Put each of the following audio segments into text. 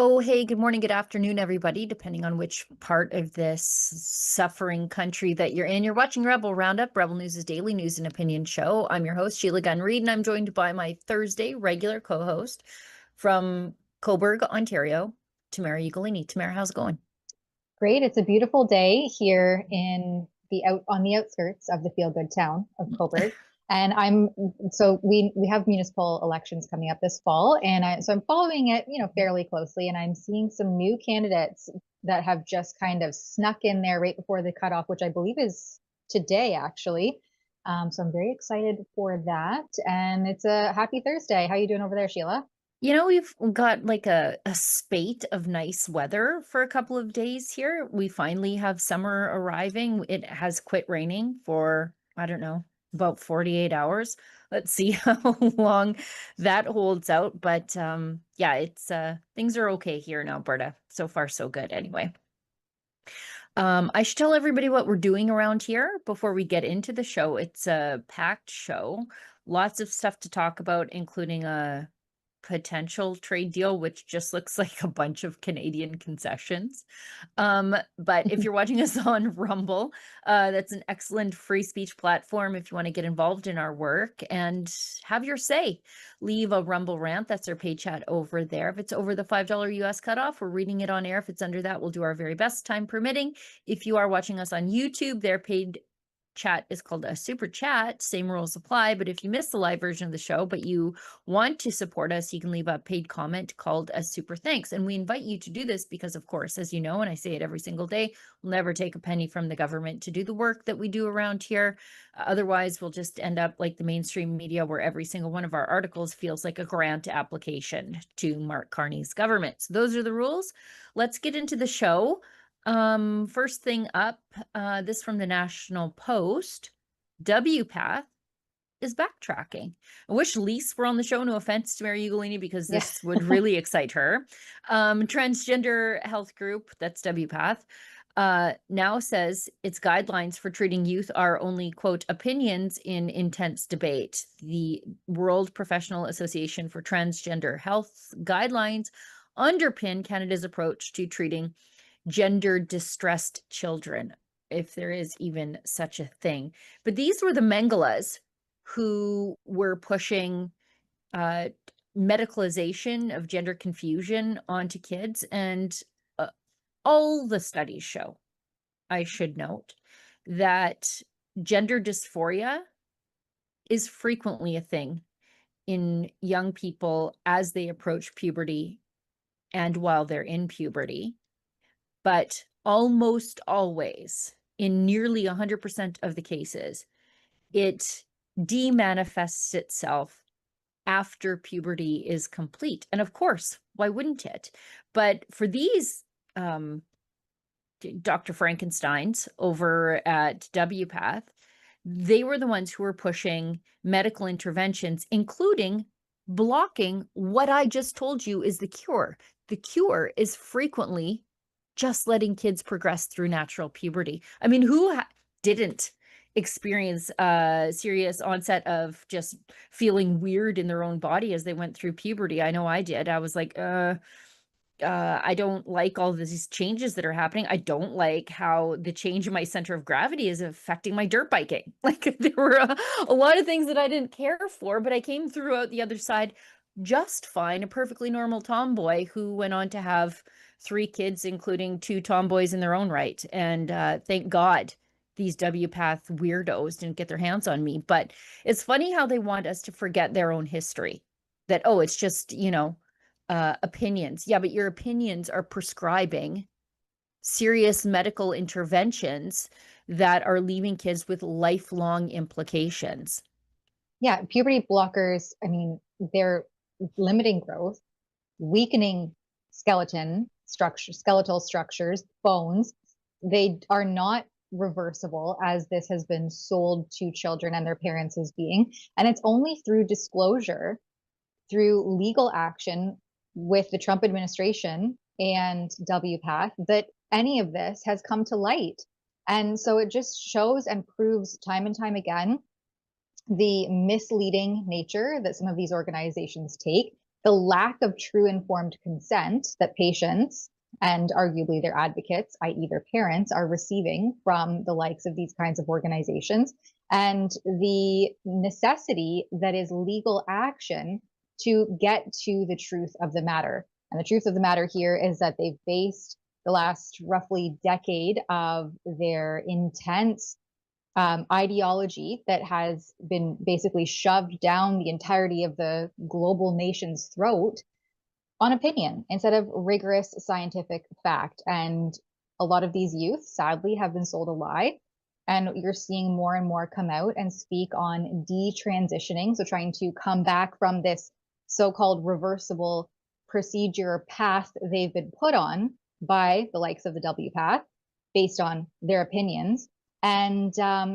Oh, hey, good morning, good afternoon, everybody, depending on which part of this suffering country that you're in. You're watching Rebel Roundup, Rebel News' daily news and opinion show. I'm your host, Sheila Gunn Reid, and I'm joined by my Thursday regular co-host from Cobourg, Ontario, Tamara Ugolini. Tamara, how's it going? Great. It's a beautiful day here in the out on the outskirts of the feel-good town of Coburg. And we have municipal elections coming up this fall, and I'm following it, fairly closely, and I'm seeing some new candidates that have just kind of snuck in there right before the cutoff, which I believe is today, actually. So I'm very excited for that, and it's a happy Thursday. How you doing over there, Sheila? We've got like a spate of nice weather for a couple of days here. We finally have summer arriving. It has quit raining for, I don't know, about 48 hours. Let's see how long that holds out. But yeah, it's things are okay here in Alberta. So far, so good anyway. I should tell everybody what we're doing around here before we get into the show. It's a packed show, lots of stuff to talk about, including a potential trade deal, which just looks like a bunch of Canadian concessions. But if you're watching us on Rumble, that's an excellent free speech platform if you want to get involved in our work and have your say. Leave a Rumble rant. That's our paid chat over there. If it's over the $5 US cutoff, we're reading it on air. If it's under that, we'll do our very best, time permitting. If you are watching us on YouTube, their paid chat is called a super chat. Same rules apply. But if you miss the live version of the show, but you want to support us, you can leave a paid comment called a super thanks. And we invite you to do this because, of course, as you know, and I say it every single day, we'll never take a penny from the government to do the work that we do around here. Otherwise, we'll just end up like the mainstream media, where every single one of our articles feels like a grant application to Mark Carney's government. So those are the rules. Let's get into the show. First thing up, this from the National Post. WPATH is backtracking. I wish Lise were on the show. No offense to Mary Ugolini, because Yeah. this would really excite her. Transgender health group, that's WPATH, now says its guidelines for treating youth are only, quote, opinions in intense debate. The World Professional Association for Transgender Health guidelines underpin Canada's approach to treating gender distressed children, if there is even such a thing. But these were the Mengelas who were pushing uh, medicalization of gender confusion onto kids. And uh, all the studies show, I should note, that gender dysphoria is frequently a thing in young people as they approach puberty and while they're in puberty. But almost always, in nearly 100% of the cases, it demanifests itself after puberty is complete. And of course, why wouldn't it? But for these Dr. Frankensteins over at WPATH, they were the ones who were pushing medical interventions, including blocking what I just told you is the cure. The cure is frequently just letting kids progress through natural puberty. I mean, who didn't experience a serious onset of just feeling weird in their own body as they went through puberty? I know I did. I was like, I don't like all these changes that are happening. I don't like how the change in my center of gravity is affecting my dirt biking. Like, there were a lot of things that I didn't care for, but I came through out the other side just fine. A perfectly normal tomboy who went on to have 3 kids, including 2 tomboys in their own right. And thank God these WPATH weirdos didn't get their hands on me. But it's funny how they want us to forget their own history. That, oh, it's just, opinions. Yeah, but your opinions are prescribing serious medical interventions that are leaving kids with lifelong implications. Yeah, puberty blockers, I mean, they're limiting growth, weakening skeletal structures, bones. They are not reversible, as this has been sold to children and their parents as being. And it's only through disclosure, through legal action with the Trump administration and WPATH, that any of this has come to light. And so it just shows and proves time and time again the misleading nature that some of these organizations take. the lack of true informed consent that patients and arguably their advocates, i.e., their parents, are receiving from the likes of these kinds of organizations, and the necessity that is legal action to get to the truth of the matter. And the truth of the matter here is that they've based the last roughly decade of their intense ideology that has been basically shoved down the entirety of the global nation's throat on opinion instead of rigorous scientific fact. And a lot of these youth, sadly, have been sold a lie. And you're seeing more and more come out and speak on detransitioning. So, trying to come back from this so called reversible procedure path they've been put on by the likes of the W path based on their opinions. And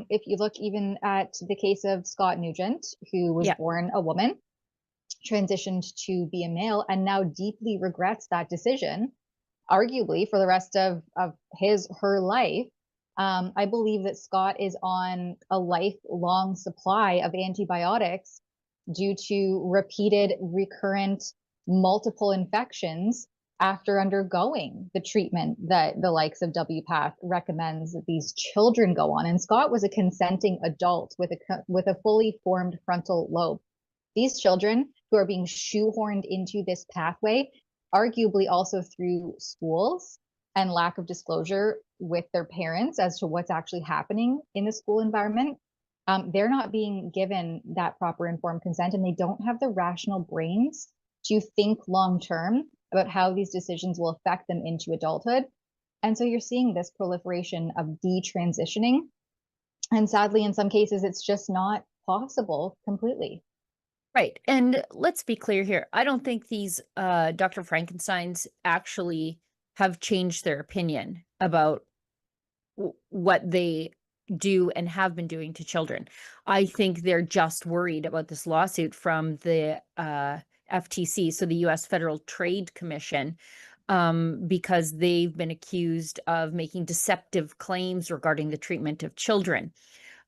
if you look even at the case of Scott Nugent, who was Yeah. born a woman, transitioned to be a male, and now deeply regrets that decision, arguably for the rest of her life. I believe that Scott is on a lifelong supply of antibiotics due to repeated, recurrent, multiple infections after undergoing the treatment that the likes of WPATH recommends that these children go on. And Scott was a consenting adult with a fully formed frontal lobe. These children who are being shoehorned into this pathway, arguably also through schools and lack of disclosure with their parents as to what's actually happening in the school environment, they're not being given that proper informed consent, and they don't have the rational brains to think long term about how these decisions will affect them into adulthood. And so you're seeing this proliferation of detransitioning. And sadly, in some cases, it's just not possible completely. Right. And let's be clear here. I don't think these Dr. Frankensteins actually have changed their opinion about what they do and have been doing to children. I think they're just worried about this lawsuit from the FTC, so the US Federal Trade Commission, because they've been accused of making deceptive claims regarding the treatment of children.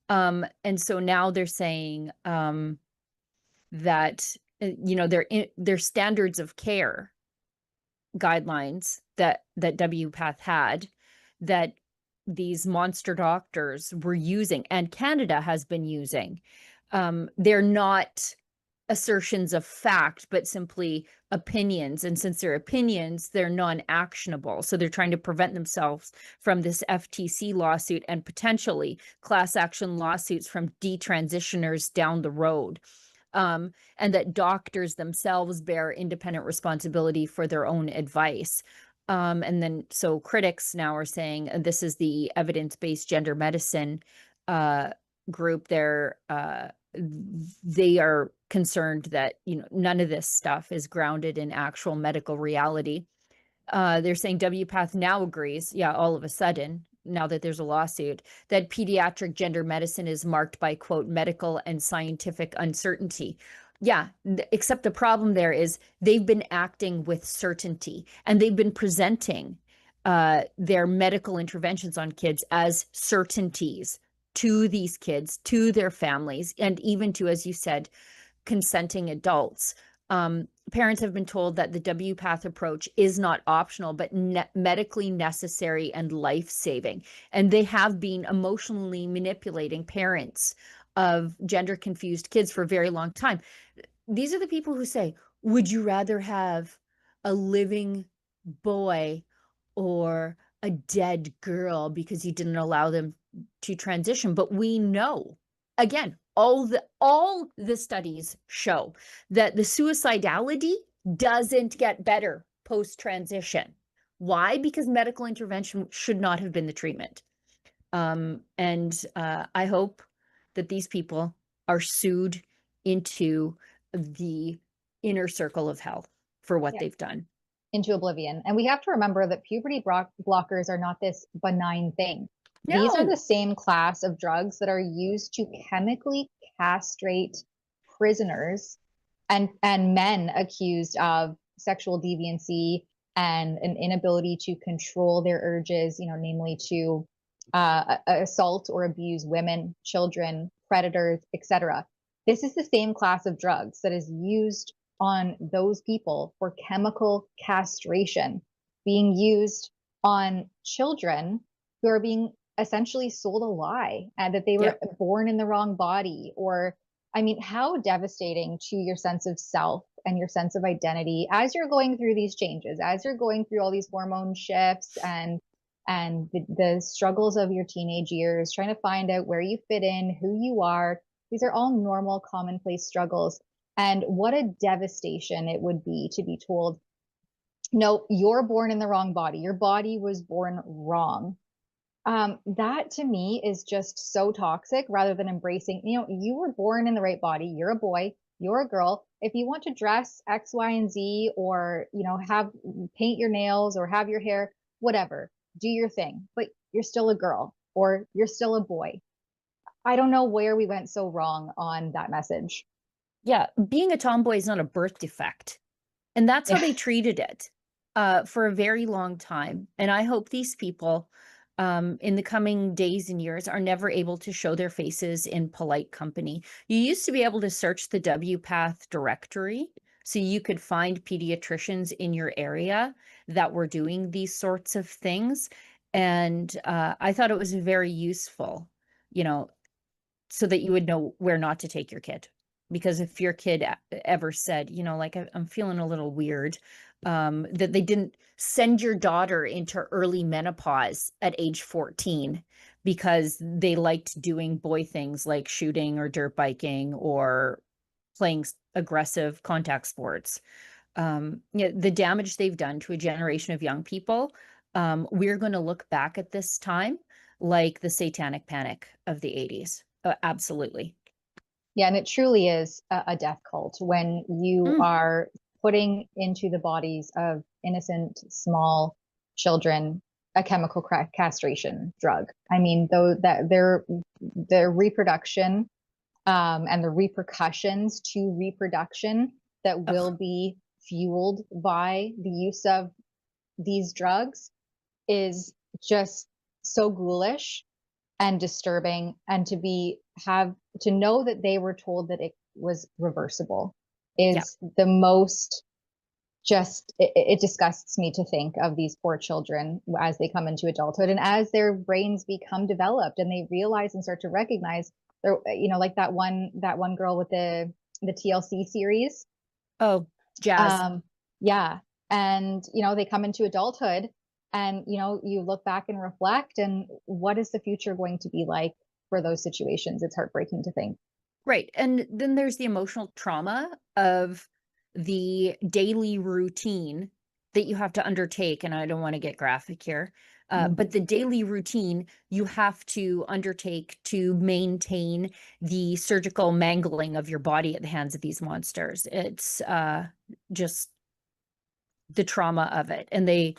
And so now they're saying that their standards of care guidelines that WPATH had, that these monster doctors were using and Canada has been using, they're not assertions of fact, but simply opinions. And since they're opinions, they're non-actionable. So they're trying to prevent themselves from this FTC lawsuit and potentially class action lawsuits from detransitioners down the road. And that doctors themselves bear independent responsibility for their own advice. And then so critics now are saying this is the evidence-based gender medicine group. They are concerned that none of this stuff is grounded in actual medical reality. They're saying WPATH now agrees, yeah, all of a sudden, now that there's a lawsuit, that pediatric gender medicine is marked by, quote, medical and scientific uncertainty. Yeah, except the problem there is they've been acting with certainty, and they've been presenting their medical interventions on kids as certainties to these kids, to their families, and even to, as you said, consenting adults. Parents have been told that the WPATH approach is not optional, but medically necessary and life-saving. And they have been emotionally manipulating parents of gender-confused kids for a very long time. These are the people who say, would you rather have a living boy or a dead girl because you didn't allow them to transition? But we know, again, all the studies show that the suicidality doesn't get better post-transition. Why? Because medical intervention should not have been the treatment. I hope that these people are sued into the inner circle of hell for what Yeah. they've done. Into oblivion. And we have to remember that puberty blockers are not this benign thing. These are No. the same class of drugs that are used to chemically castrate prisoners and men accused of sexual deviancy and an inability to control their urges, namely to assault or abuse women, children, predators, etc. This is the same class of drugs that is used on those people for chemical castration being used on children who are being essentially sold a lie and that they were Yep. born in the wrong body. Or, I mean, how devastating to your sense of self and your sense of identity as you're going through these changes, as you're going through all these hormone shifts and the struggles of your teenage years, trying to find out where you fit in, who you are. These are all normal, commonplace struggles. And what a devastation it would be to be told, no, you're born in the wrong body. Your body was born wrong. That to me is just so toxic rather than embracing, you were born in the right body. You're a boy, you're a girl. If you want to dress X, Y, and Z, or, have paint your nails or have your hair, whatever, do your thing, but you're still a girl or you're still a boy. I don't know where we went so wrong on that message. Yeah, being a tomboy is not a birth defect, and that's how Yeah. they treated it, for a very long time, and I hope these people, in the coming days and years are never able to show their faces in polite company. You used to be able to search the WPATH directory, so you could find pediatricians in your area that were doing these sorts of things, and, I thought it was very useful, you know, so that you would know where not to take your kid. Because if your kid ever said, like, I'm feeling a little weird, that they didn't send your daughter into early menopause at age 14 because they liked doing boy things like shooting or dirt biking or playing aggressive contact sports. Yeah, the damage they've done to a generation of young people, we're going to look back at this time like the satanic panic of the 80s. Absolutely. Yeah, and it truly is a death cult when you Mm, are putting into the bodies of innocent small children a chemical castration drug. I mean, though that their reproduction and the repercussions to reproduction that will ugh, be fueled by the use of these drugs is just so ghoulish and disturbing, and to know that they were told that it was reversible yeah. is the most, just it disgusts me to think of these poor children as they come into adulthood and as their brains become developed and they realize and start to recognize they're, like that one girl with the TLC series. Oh, jazz. Yeah. And, they come into adulthood and, you look back and reflect, and what is the future going to be like for those situations? It's heartbreaking to think. Right. And then there's the emotional trauma of the daily routine that you have to undertake. And I don't want to get graphic here, but the daily routine you have to undertake to maintain the surgical mangling of your body at the hands of these monsters. It's just the trauma of it. And they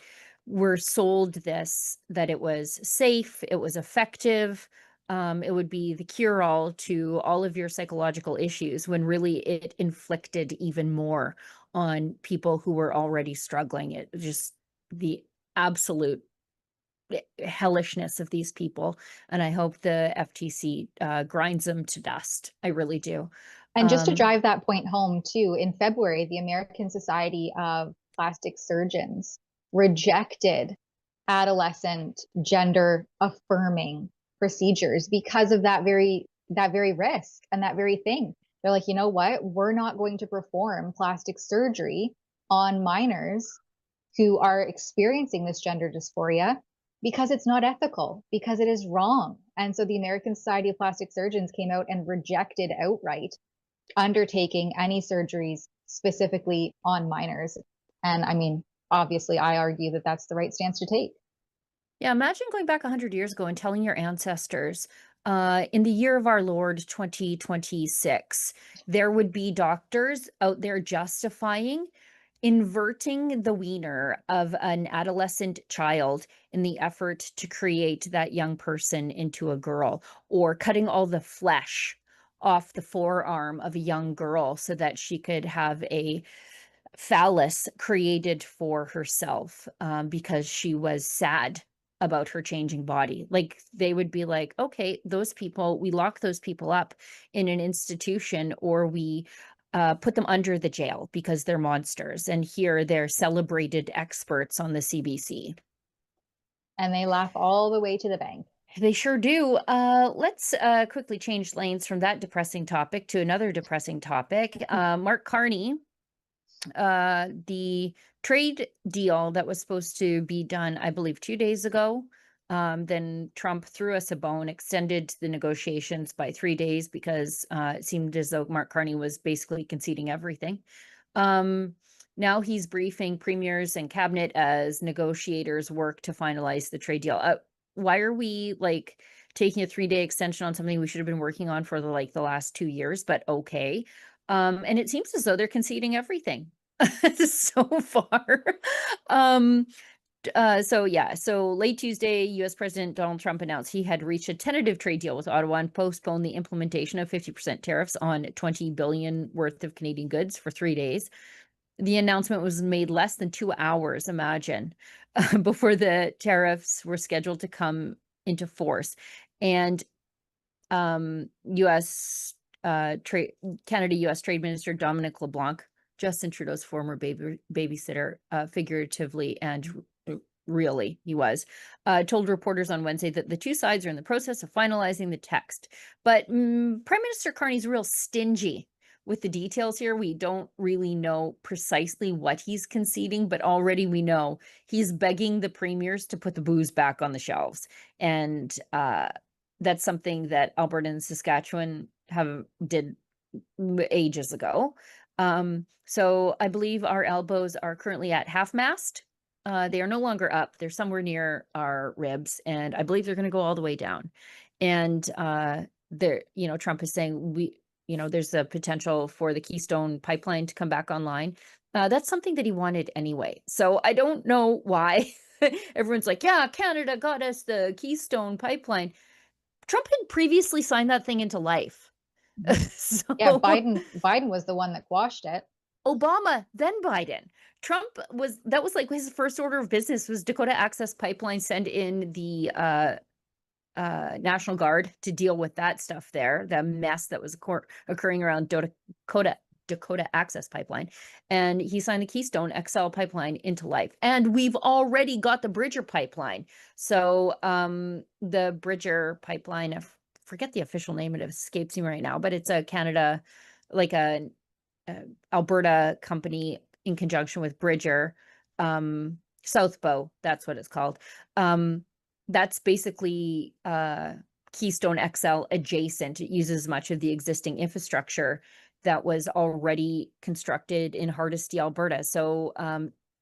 were sold this that it was safe, it was effective, it would be the cure all to all of your psychological issues, when really it inflicted even more on people who were already struggling. It just the absolute hellishness of these people. And I hope the FTC grinds them to dust. I really do. And just to Um, drive that point home, too, in February, the American Society of Plastic Surgeons rejected adolescent gender affirming procedures because of that very risk and that very thing. They're like, you know what? We're not going to perform plastic surgery on minors who are experiencing this gender dysphoria because it's not ethical, because it is wrong. And so the American Society of Plastic Surgeons came out and rejected outright undertaking any surgeries specifically on minors. And I mean, obviously, I argue that that's the right stance to take. Yeah, imagine going back 100 years ago and telling your ancestors, in the year of our Lord 2026, there would be doctors out there justifying inverting the wiener of an adolescent child in the effort to create that young person into a girl, or cutting all the flesh off the forearm of a young girl so that she could have a phallus created for herself, because she was sad about her changing body. Like, they would be like, okay, those people, we lock those people up in an institution, or we put them under the jail because they're monsters. And here they're celebrated experts on the CBC. And they laugh all the way to the bank. They sure do. Let's quickly change lanes from that depressing topic to another depressing topic. Mark Carney, the trade deal that was supposed to be done, I believe, 2 days ago. Then Trump threw us a bone, extended the negotiations by 3 days because it seemed as though Mark Carney was basically conceding everything. Now he's briefing premiers and cabinet as negotiators work to finalize the trade deal. Why are we like taking a 3-day extension on something we should have been working on for the last 2 years? But okay. And it seems as though they're conceding everything so far. So late Tuesday, US President Donald Trump announced he had reached a tentative trade deal with Ottawa and postponed the implementation of 50% tariffs on 20 billion worth of Canadian goods for 3 days. The announcement was made less than 2 hours, imagine, before the tariffs were scheduled to come into force. And US trade Canada US Trade Minister Dominic LeBlanc, Justin Trudeau's former babysitter, figuratively and really he was, told reporters on Wednesday that the two sides are in the process of finalizing the text. But Prime Minister Carney's real stingy with the details here. We don't really know precisely what he's conceding, but already we know he's begging the premiers to put the booze back on the shelves. And that's something that Alberta and Saskatchewan did ages ago. So I believe our elbows are currently at half mast. They are no longer up. They're somewhere near our ribs, and I believe they're going to go all the way down. And Trump is saying there's a potential for the Keystone pipeline to come back online. That's something that he wanted anyway. So I don't know why everyone's like, yeah, Canada got us the Keystone pipeline. Trump had previously signed that thing into life. Yeah, So Biden was the one that quashed it. Obama, then Biden. That was like his first order of business was Dakota Access Pipeline, send in the National Guard to deal with that stuff there, the mess that was occurring around Dakota Access Pipeline. And he signed the Keystone XL pipeline into life. And we've already got the Bridger pipeline. So the Bridger pipeline, I forget the official name, it escapes me right now, but it's a Canada, like a Alberta company in conjunction with Bridger, South Bow, that's what it's called. That's basically Keystone XL adjacent. It uses much of the existing infrastructure that was already constructed in Hardisty, Alberta. So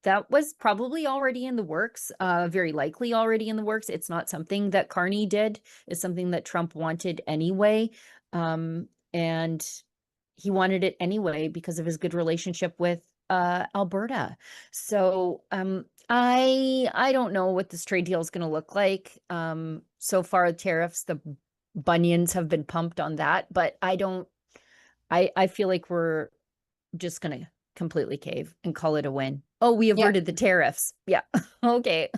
that was probably already in the works, very likely already in the works. It's not something that Carney did. It's something that Trump wanted anyway. And he wanted it anyway because of his good relationship with Alberta. So I don't know what this trade deal is going to look like. So far, tariffs, the bunions have been pumped on that, but I feel like we're just going to completely cave and call it a win. Oh, we Yeah. averted the tariffs. Yeah. Okay.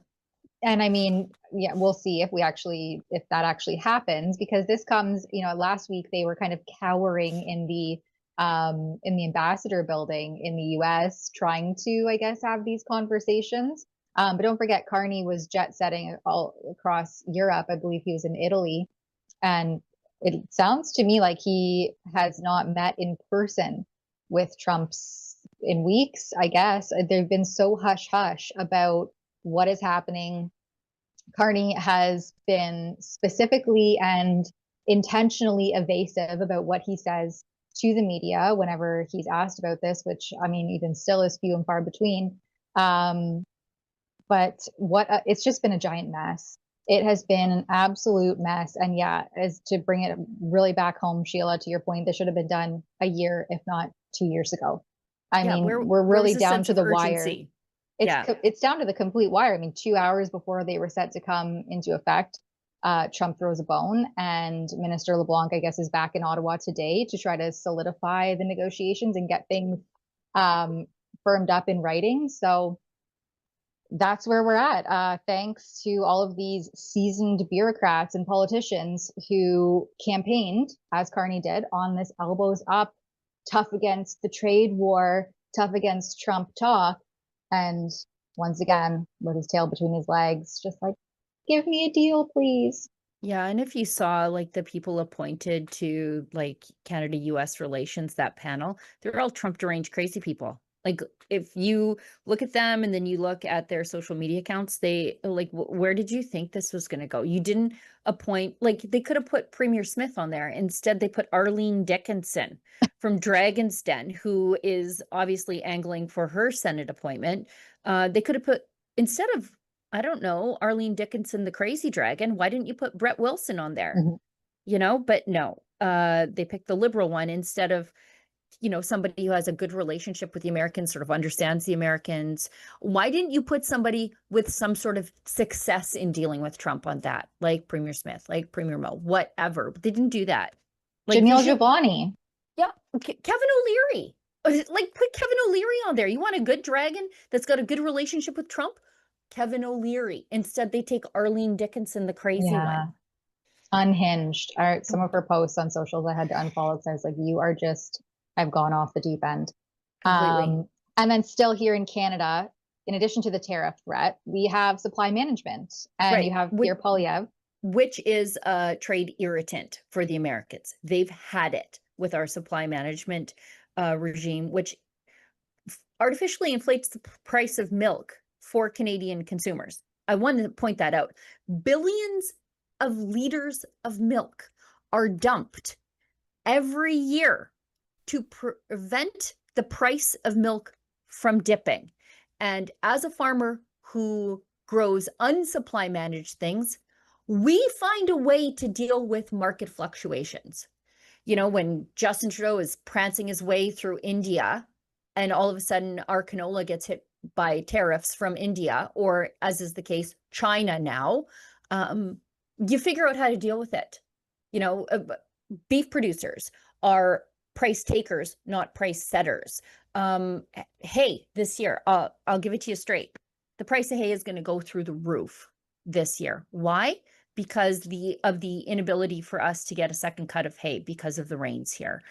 And I mean, yeah, we'll see if that actually happens, because this comes, last week they were kind of cowering in the ambassador building in the US, trying to, I guess, have these conversations. But don't forget, Carney was jet setting all across Europe. I believe he was in Italy. And it sounds to me like he has not met in person with Trump's in weeks, I guess. They've been so hush hush about what is happening. Carney has been specifically and intentionally evasive about what he says to the media whenever he's asked about this, which, I mean, even still is few and far between. But it's just been a giant mess. It has been an absolute mess. And yeah, as to bring it really back home, Sheila, to your point, this should have been done a year, if not 2 years ago. I mean, we're where really was the down sense to of the wire. urgency? Yeah. It's down to the complete wire. I mean, 2 hours before they were set to come into effect, Trump throws a bone, and Minister LeBlanc, I guess, is back in Ottawa today to try to solidify the negotiations and get things firmed up in writing. So that's where we're at. Thanks to all of these seasoned bureaucrats and politicians who campaigned, as Carney did, on this elbows up tough against the trade war, tough against Trump talk. And once again, with his tail between his legs, just like, give me a deal, please. Yeah, and if you saw like the people appointed to like Canada US relations, that panel, they're all Trump deranged crazy people. Like if you look at them and then you look at their social media accounts, they like where did you think this was going to go? You didn't appoint like they could have put Premier Smith on there. Instead, they put Arlene Dickinson from Dragon's Den, who is obviously angling for her Senate appointment. They could have put instead of I don't know, Arlene Dickinson, the crazy dragon. Why didn't you put Brett Wilson on there? Mhm. But no, they picked the liberal one instead of, somebody who has a good relationship with the Americans, sort of understands the Americans. Why didn't you put somebody with some sort of success in dealing with Trump on that, like Premier Smith, like Premier Mo, whatever? But they didn't do that. Like Jamil vision, Jabani. yeah, Kevin O'Leary. Like put Kevin O'Leary on there. You want a good dragon that's got a good relationship with Trump? Kevin O'Leary. Instead, they take Arlene Dickinson, the crazy Yeah. one. Unhinged. Some of her posts on socials I had to unfollow because I was like, you are just, I've gone off the deep end. Completely. And then still here in Canada, in addition to the tariff threat, we have supply management and you Right. have Pierre Poilievre. Which is a trade irritant for the Americans. They've had it with our supply management regime, which artificially inflates the price of milk for Canadian consumers. I wanted to point that out. Billions of liters of milk are dumped every year to prevent the price of milk from dipping. And as a farmer who grows unsupply managed things, we find a way to deal with market fluctuations. When Justin Trudeau is prancing his way through India and all of a sudden our canola gets hit by tariffs from India, or as is the case, China now, you figure out how to deal with it. You know, uh, Beef producers are price takers, not price setters. Hay this year, I'll give it to you straight. The price of hay is going to go through the roof this year. Why? Because of the inability for us to get a second cut of hay because of the rains here.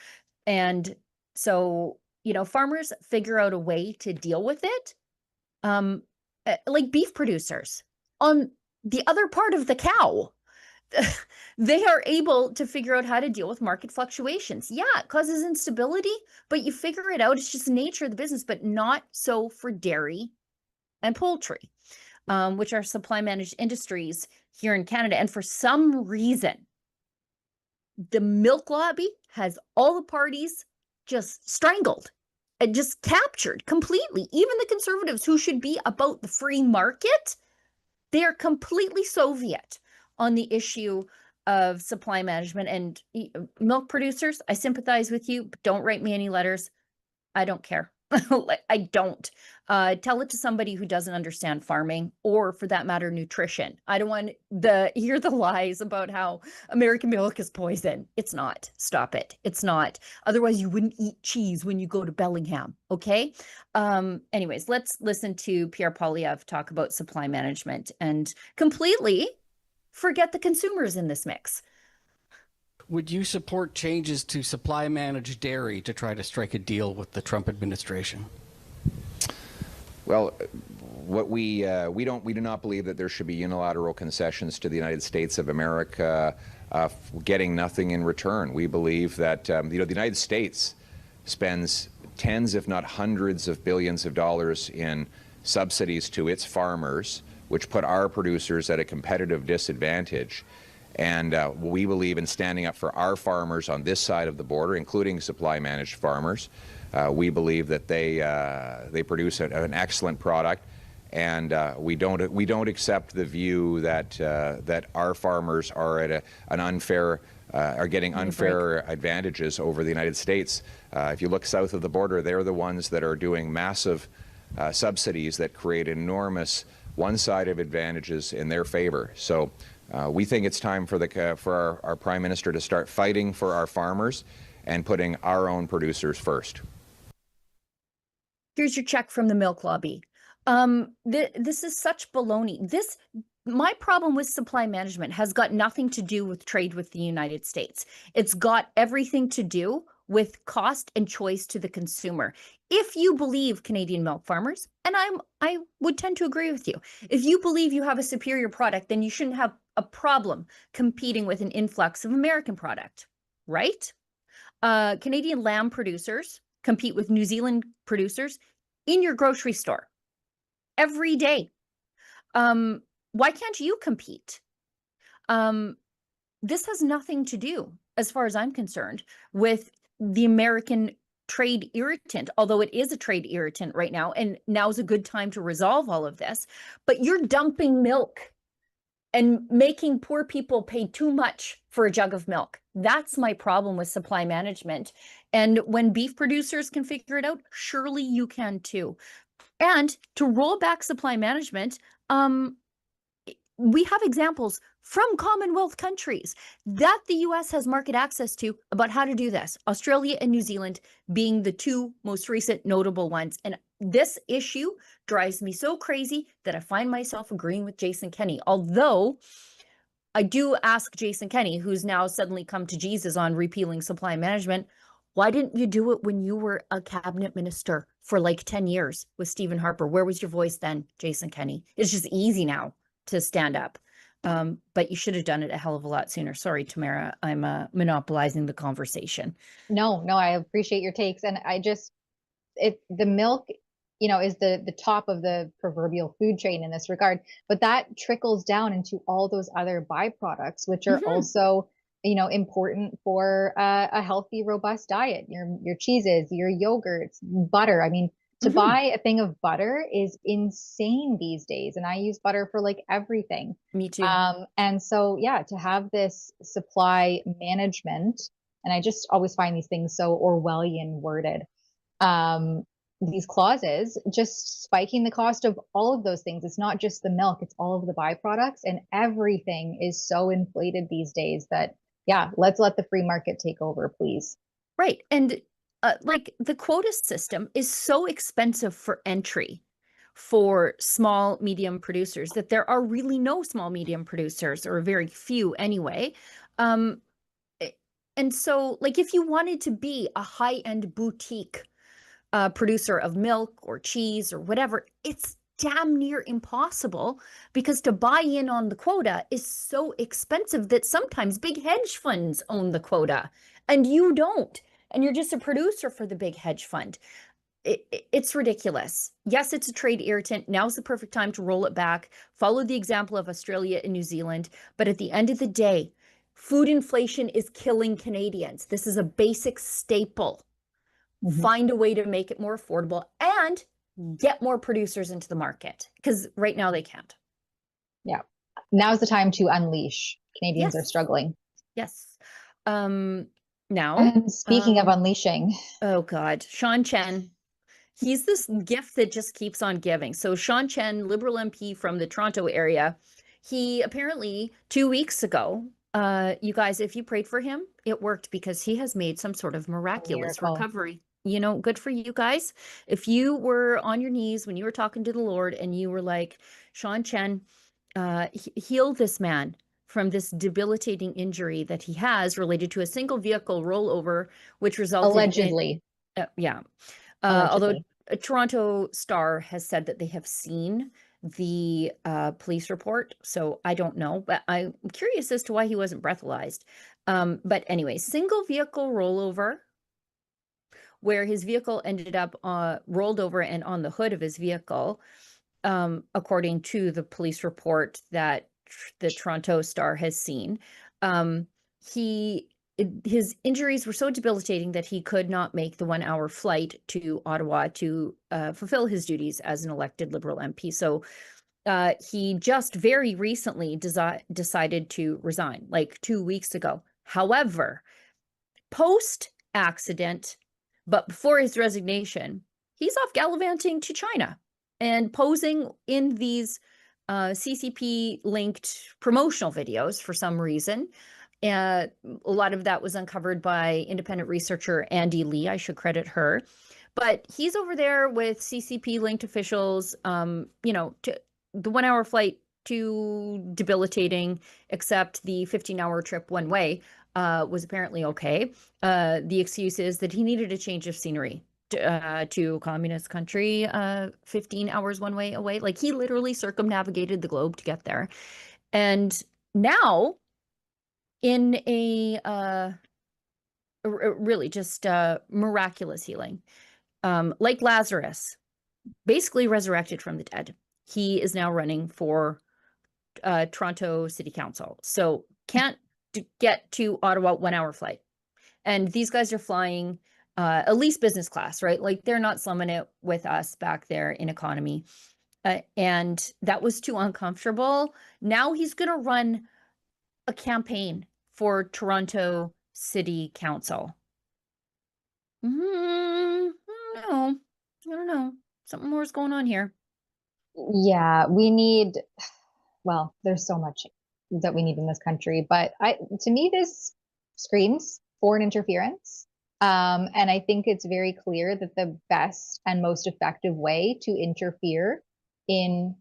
And so, farmers figure out a way to deal with it. Like beef producers on the other part of the cow, they are able to figure out how to deal with market fluctuations. Yeah, it causes instability, but you figure it out. It's just the nature of the business, but not so for dairy and poultry, which are supply managed industries here in Canada. And for some reason, the milk lobby has all the parties just strangled and just captured completely. Even the conservatives who should be about the free market, they are completely Soviet on the issue of supply management. And milk producers, I sympathize with you, but don't write me any letters. I don't care. I don't. Tell it to somebody who doesn't understand farming or, for that matter, nutrition. I don't want hear the lies about how American milk is poison. It's not. Stop it. It's not. Otherwise, you wouldn't eat cheese when you go to Bellingham. Okay. Anyways, let's listen to Pierre Poilievre talk about supply management and completely forget the consumers in this mix. Would you support changes to supply managed dairy to try to strike a deal with the Trump administration? Well, we do not believe that there should be unilateral concessions to the United States of America, getting nothing in return. We believe that the United States spends tens, if not hundreds, of billions of dollars in subsidies to its farmers, which put our producers at a competitive disadvantage. And we believe in standing up for our farmers on this side of the border, including supply-managed farmers. We believe that they produce an excellent product, and we don't accept the view that that our farmers are at are getting unfair advantages over the United States. If you look south of the border, they're the ones that are doing massive subsidies that create enormous one-sided advantages in their favor. So. We think it's time for our Prime Minister to start fighting for our farmers and putting our own producers first. Here's your check from the milk lobby. This is such baloney. My problem with supply management has got nothing to do with trade with the United States. It's got everything to do with cost and choice to the consumer. If you believe Canadian milk farmers, and I would tend to agree with you, if you believe you have a superior product, then you shouldn't have a problem competing with an influx of American product, right? Canadian lamb producers compete with New Zealand producers in your grocery store every day. Why can't you compete? This has nothing to do, as far as I'm concerned, with the American trade irritant, although it is a trade irritant right now, and now's a good time to resolve all of this. But you're dumping milk and making poor people pay too much for a jug of milk. That's my problem with supply management. And when beef producers can figure it out, surely you can too. And to roll back supply management, we have examples from Commonwealth countries that the US has market access to about how to do this. Australia and New Zealand being the two most recent notable ones. And this issue drives me so crazy that I find myself agreeing with Jason Kenney. Although I do ask Jason Kenney, who's now suddenly come to Jesus on repealing supply management, why didn't you do it when you were a cabinet minister for like 10 years with Stephen Harper? Where was your voice then, Jason Kenney? It's just easy now to stand up. But you should have done it a hell of a lot sooner. Sorry, Tamara, I'm monopolizing the conversation. No, I appreciate your takes. And the milk, is the top of the proverbial food chain in this regard, but that trickles down into all those other byproducts, which are also, important for a healthy, robust diet. Your cheeses, your yogurts, butter. I mean, to buy a thing of butter is insane these days. And I use butter for like everything. Me too. And so, yeah, to have this supply management, and I just always find these things so Orwellian worded. These clauses just spiking the cost of all of those things. It's not just the milk, it's all of the byproducts, and everything is so inflated these days that, yeah, let's let the free market take over, please. Right. And like the quota system is so expensive for entry for small, medium producers that there are really no small, medium producers, or very few anyway. And so like if you wanted to be a high-end boutique producer of milk or cheese or whatever, it's damn near impossible, because to buy in on the quota is so expensive that sometimes big hedge funds own the quota and you don't. And you're just a producer for the big hedge fund. It's ridiculous. Yes, it's a trade irritant. Now's the perfect time to roll it back. Follow the example of Australia and New Zealand. But at the end of the day, food inflation is killing Canadians. This is a basic staple. Find a way to make it more affordable and get more producers into the market, because right now they can't. Yeah. Now's the time to unleash. Canadians are struggling. Yes. Now, and speaking of unleashing, oh God, Sean Chen, he's this gift that just keeps on giving. So Sean Chen, Liberal MP from the Toronto area, he apparently 2 weeks ago, you guys, if you prayed for him, it worked, because he has made some sort of miraculous recovery. Good for you guys. If you were on your knees when you were talking to the Lord and you were like, Sean Chen, heal this man from this debilitating injury that he has related to a single vehicle rollover, which resulted allegedly. Allegedly. Although a Toronto Star has said that they have seen the police report, so I don't know, but I'm curious as to why he wasn't breathalyzed. But anyway, single vehicle rollover, where his vehicle ended up rolled over and on the hood of his vehicle, according to the police report that the Toronto Star has seen. His injuries were so debilitating that he could not make the 1-hour flight to Ottawa to fulfill his duties as an elected Liberal MP. So he just very recently decided to resign, like 2 weeks ago. However, post-accident, but before his resignation, he's off gallivanting to China and posing in these CCP-linked promotional videos for some reason. A lot of that was uncovered by independent researcher Andy Lee. I should credit her. But he's over there with CCP-linked officials, the 1-hour flight, too debilitating, except the 15-hour trip one way. was apparently okay. The excuse is that he needed a change of scenery to a communist country, 15 hours one way away. Like he literally circumnavigated the globe to get there. And now, in a really just miraculous healing, like Lazarus, basically resurrected from the dead, he is now running for Toronto City Council. So can't get to Ottawa 1 hour flight. And these guys are flying at least business class, right? Like they're not slumming it with us back there in economy. And that was too uncomfortable. Now he's going to run a campaign for Toronto City Council. I don't know. I don't know. Something more is going on here. Yeah, we need, well, there's so much that we need in this country, but to me, this screams foreign interference. And I think it's very clear that the best and most effective way to interfere in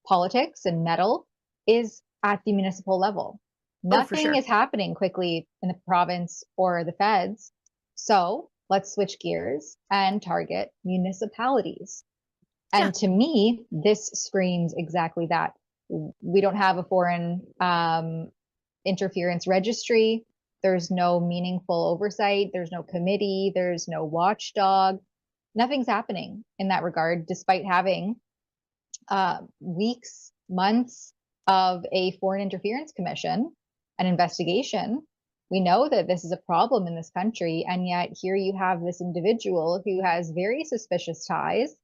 politics and meddle is at the municipal level. Nothing is happening quickly in the province or the feds. So let's switch gears and target municipalities. And to me, this screams exactly that. We don't have a foreign interference registry. There's no meaningful oversight. There's no committee. There's no watchdog. Nothing's happening in that regard, despite having weeks, months of a foreign interference commission, an investigation. We know that this is a problem in this country. And yet here you have this individual who has very suspicious ties,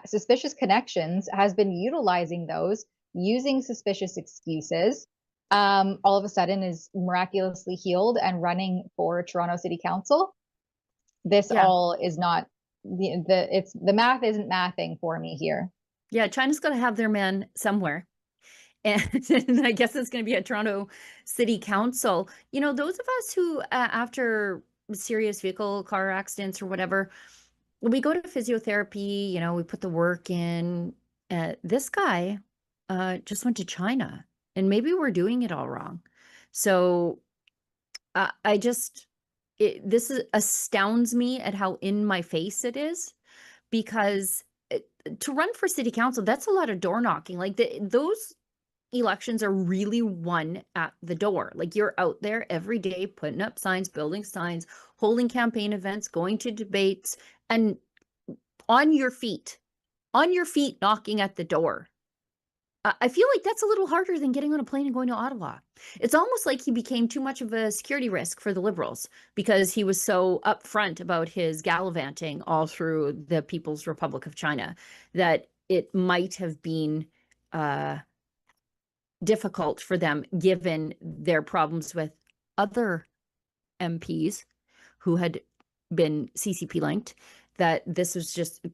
suspicious connections, has been utilizing those, using suspicious excuses, all of a sudden is miraculously healed and running for Toronto City Council. This all is not the math isn't mathing for me here. Yeah, China's got to have their man somewhere. And I guess it's going to be at Toronto City Council. You know, those of us who, after serious vehicle car accidents or whatever, we go to physiotherapy, you know, we put the work in. This guy just went to China, and maybe we're doing it all wrong. So this astounds me at how in my face it is, because to run for city council, that's a lot of door knocking. Like those elections are really won at the door. Like you're out there every day putting up signs, building signs, holding campaign events, going to debates, and on your feet knocking at the door. I feel like that's a little harder than getting on a plane and going to Ottawa. It's almost like he became too much of a security risk for the Liberals because he was so upfront about his gallivanting all through the People's Republic of China that it might have been difficult for them, given their problems with other MPs who had been CCP linked, that this was just,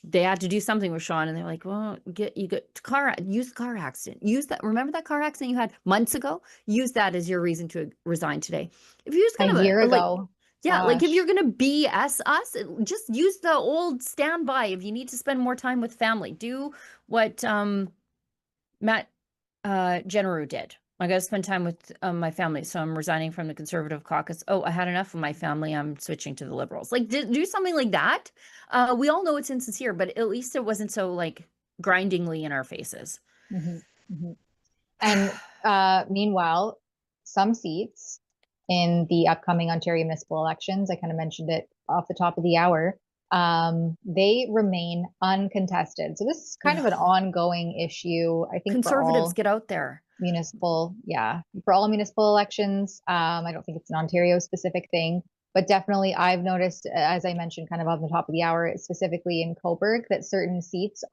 they had to do something with Sean, and they're like, well, use the car accident. Use that. Remember that car accident you had months ago? Use that as your reason to resign today. If you just kind of a year ago. Yeah, like if you're going to BS us, just use the old standby. If you need to spend more time with family, do what Matt Generu did. I got to spend time with my family, so I'm resigning from the Conservative caucus. Oh, I had enough of my family. I'm switching to the Liberals. Like, do something like that. We all know it's insincere, but at least it wasn't so like grindingly in our faces. And meanwhile, some seats in the upcoming Ontario municipal elections, I kind of mentioned it off the top of the hour, they remain uncontested. So this is kind of an ongoing issue, I think. Conservatives, get out there. Municipal, for all municipal elections. I don't think it's an Ontario specific thing, but definitely I've noticed, as I mentioned kind of on the top of the hour, specifically in Cobourg, that certain seats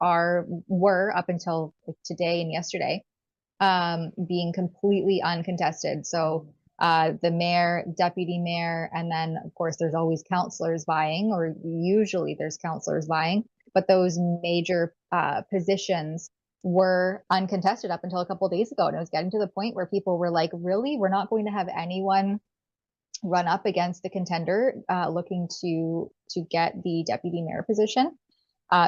were up until today and yesterday being completely uncontested. So the mayor, deputy mayor, and then of course there's always councillors vying, or usually there's councillors vying, but those major positions were uncontested up until a couple of days ago. And it was getting to the point where people were like, really, we're not going to have anyone run up against the contender looking to get the deputy mayor position.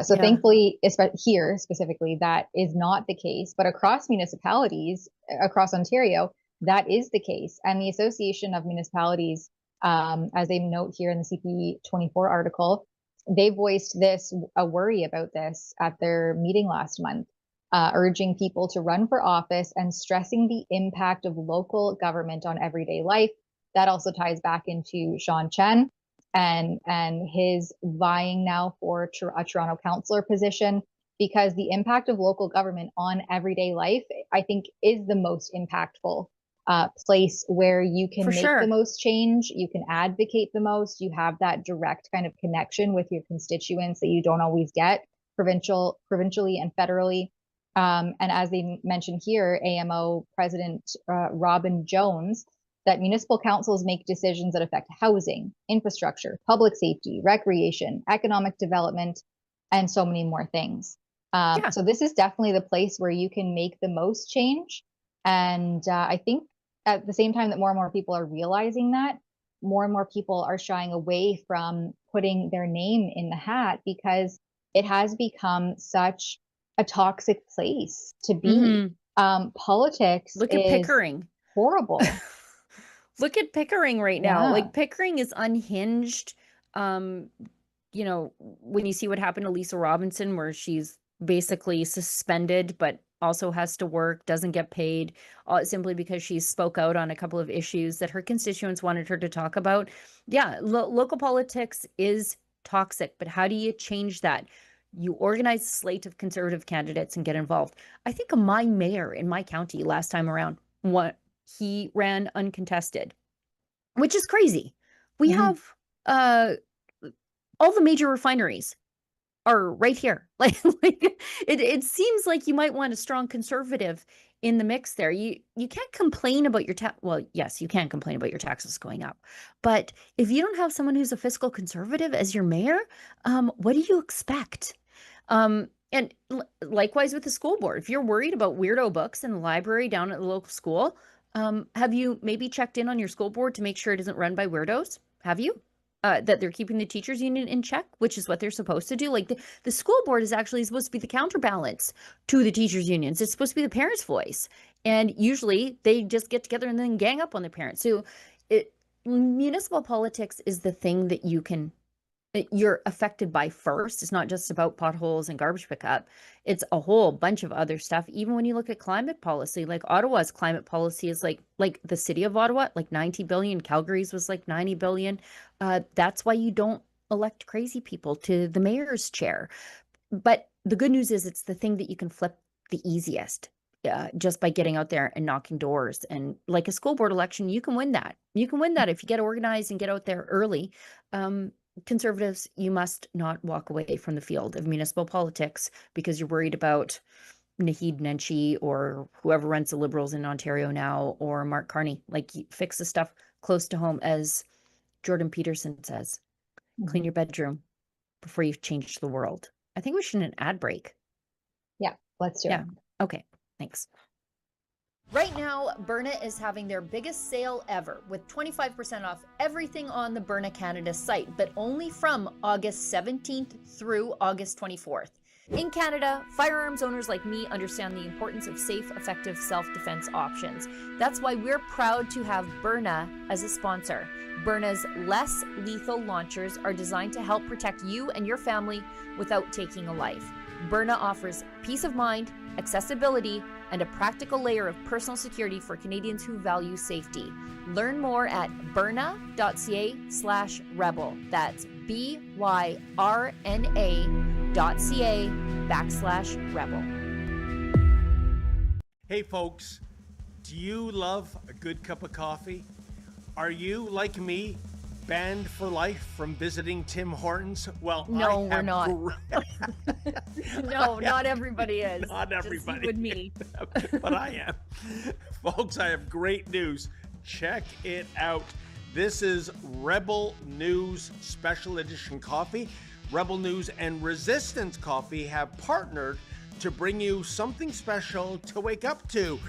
So thankfully, here specifically, that is not the case. But across municipalities, across Ontario, that is the case. And the Association of Municipalities, as they note here in the CP24 article, they voiced a worry about this at their meeting last month, urging people to run for office and stressing the impact of local government on everyday life. That also ties back into Sean Chen and his vying now for a Toronto councillor position, because the impact of local government on everyday life, I think, is the most impactful place where you can make the most change, you can advocate the most, you have that direct kind of connection with your constituents that you don't always get provincially and federally. And as they mentioned here, AMO President Robin Jones, that municipal councils make decisions that affect housing, infrastructure, public safety, recreation, economic development, and so many more things. So this is definitely the place where you can make the most change. And I think at the same time that more and more people are realizing that, more and more people are shying away from putting their name in the hat, because it has become such a toxic place to be. Politics Look at Pickering. Horrible. Look at Pickering right now. Like, Pickering is unhinged. You know, when you see what happened to Lisa Robinson, where she's basically suspended, but also has to work, doesn't get paid, simply because she spoke out on a couple of issues that her constituents wanted her to talk about. Yeah, local politics is toxic, but how do you change that? You organize a slate of Conservative candidates and get involved. I think my mayor in my county last time around, he ran uncontested, which is crazy. We have all the major refineries are right here. Like it seems like you might want a strong Conservative in the mix there. You can't complain about your well, yes, you can complain about your taxes going up, but if you don't have someone who's a fiscal Conservative as your mayor, what do you expect? And likewise with the school board, if you're worried about weirdo books in the library down at the local school, have you maybe checked in on your school board to make sure it isn't run by weirdos? Have you? That they're keeping the teachers union in check, which is what they're supposed to do. Like, the school board is actually supposed to be the counterbalance to the teachers unions. It's supposed to be the parents' voice. And usually they just get together and then gang up on the parents. So municipal politics is the thing that you're affected by first. It's not just about potholes and garbage pickup. It's a whole bunch of other stuff. Even when you look at climate policy, like Ottawa's climate policy is like the city of Ottawa, like 90 billion. Calgary's was like 90 billion. That's why you don't elect crazy people to the mayor's chair. But the good news is it's the thing that you can flip the easiest, just by getting out there and knocking doors. And like a school board election, you can win that. You can win that if you get organized and get out there early. Conservatives, you must not walk away from the field of municipal politics because you're worried about Naheed Nenshi or whoever runs the Liberals in Ontario now, or Mark Carney. Like, fix the stuff close to home, as Jordan Peterson says. Clean your bedroom before you change the world. I think we should an ad break. Yeah, let's do it. Okay, thanks. Right now, Byrna is having their biggest sale ever, with 25% off everything on the Byrna Canada site, but only from August 17th through August 24th. In Canada, firearms owners like me understand the importance of safe, effective self-defense options. That's why we're proud to have Byrna as a sponsor. Byrna's less lethal launchers are designed to help protect you and your family without taking a life. Byrna offers peace of mind, accessibility, and a practical layer of personal security for Canadians who value safety. Learn more at byrna.ca/rebel. That's BYRNA.ca/rebel. Hey folks, do you love a good cup of coffee? Are you, like me, banned for life from visiting Tim Hortons? Well, no, we're not. No, not everybody is. Not everybody. Just with me. But I am. Folks, I have great news. Check it out. This is Rebel News Special Edition Coffee. Rebel News and Resistance Coffee have partnered to bring you something special to wake up to.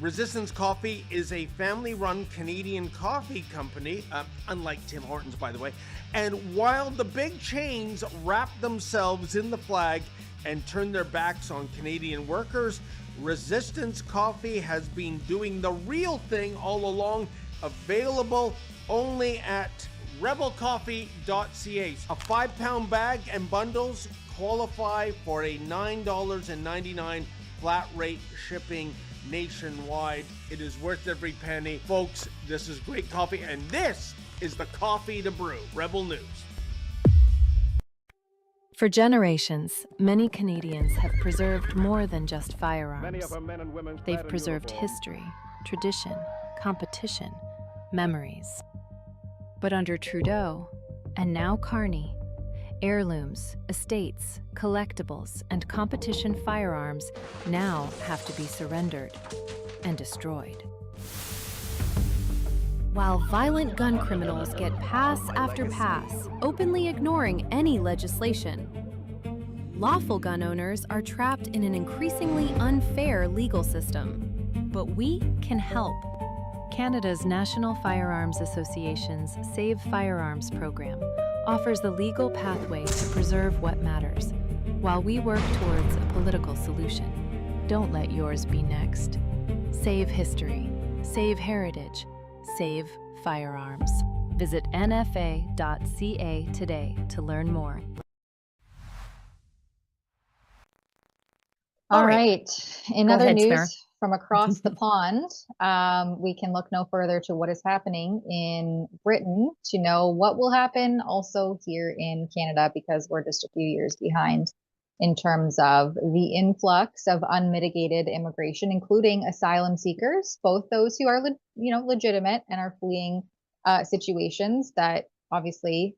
Resistance Coffee is a family-run Canadian coffee company, unlike Tim Hortons, by the way. And while the big chains wrap themselves in the flag and turn their backs on Canadian workers, Resistance Coffee has been doing the real thing all along, available only at rebelcoffee.ca. A 5-pound bag and bundles qualify for a $9.99 flat rate shipping nationwide. It is worth every penny. Folks, this is great coffee, and this is the coffee to brew. Rebel News. For generations, many Canadians have preserved more than just firearms. Many of our men and women They've clad in preserved uniform. history, tradition, competition, memories. But under Trudeau, and now Carney, heirlooms, estates, collectibles, and competition firearms now have to be surrendered and destroyed. While violent gun criminals get pass after pass, openly ignoring any legislation, lawful gun owners are trapped in an increasingly unfair legal system. But we can help. Canada's National Firearms Association's Save Firearms program offers the legal pathway to preserve what matters, while we work towards a political solution. Don't let yours be next. Save history, save heritage, save firearms. Visit nfa.ca today to learn more. All All right. In other ahead, news Sarah. from across the pond, we can look no further to what is happening in Britain to know what will happen also here in Canada, because we're just a few years behind in terms of the influx of unmitigated immigration, including asylum seekers, both those who are, legitimate and are fleeing situations that obviously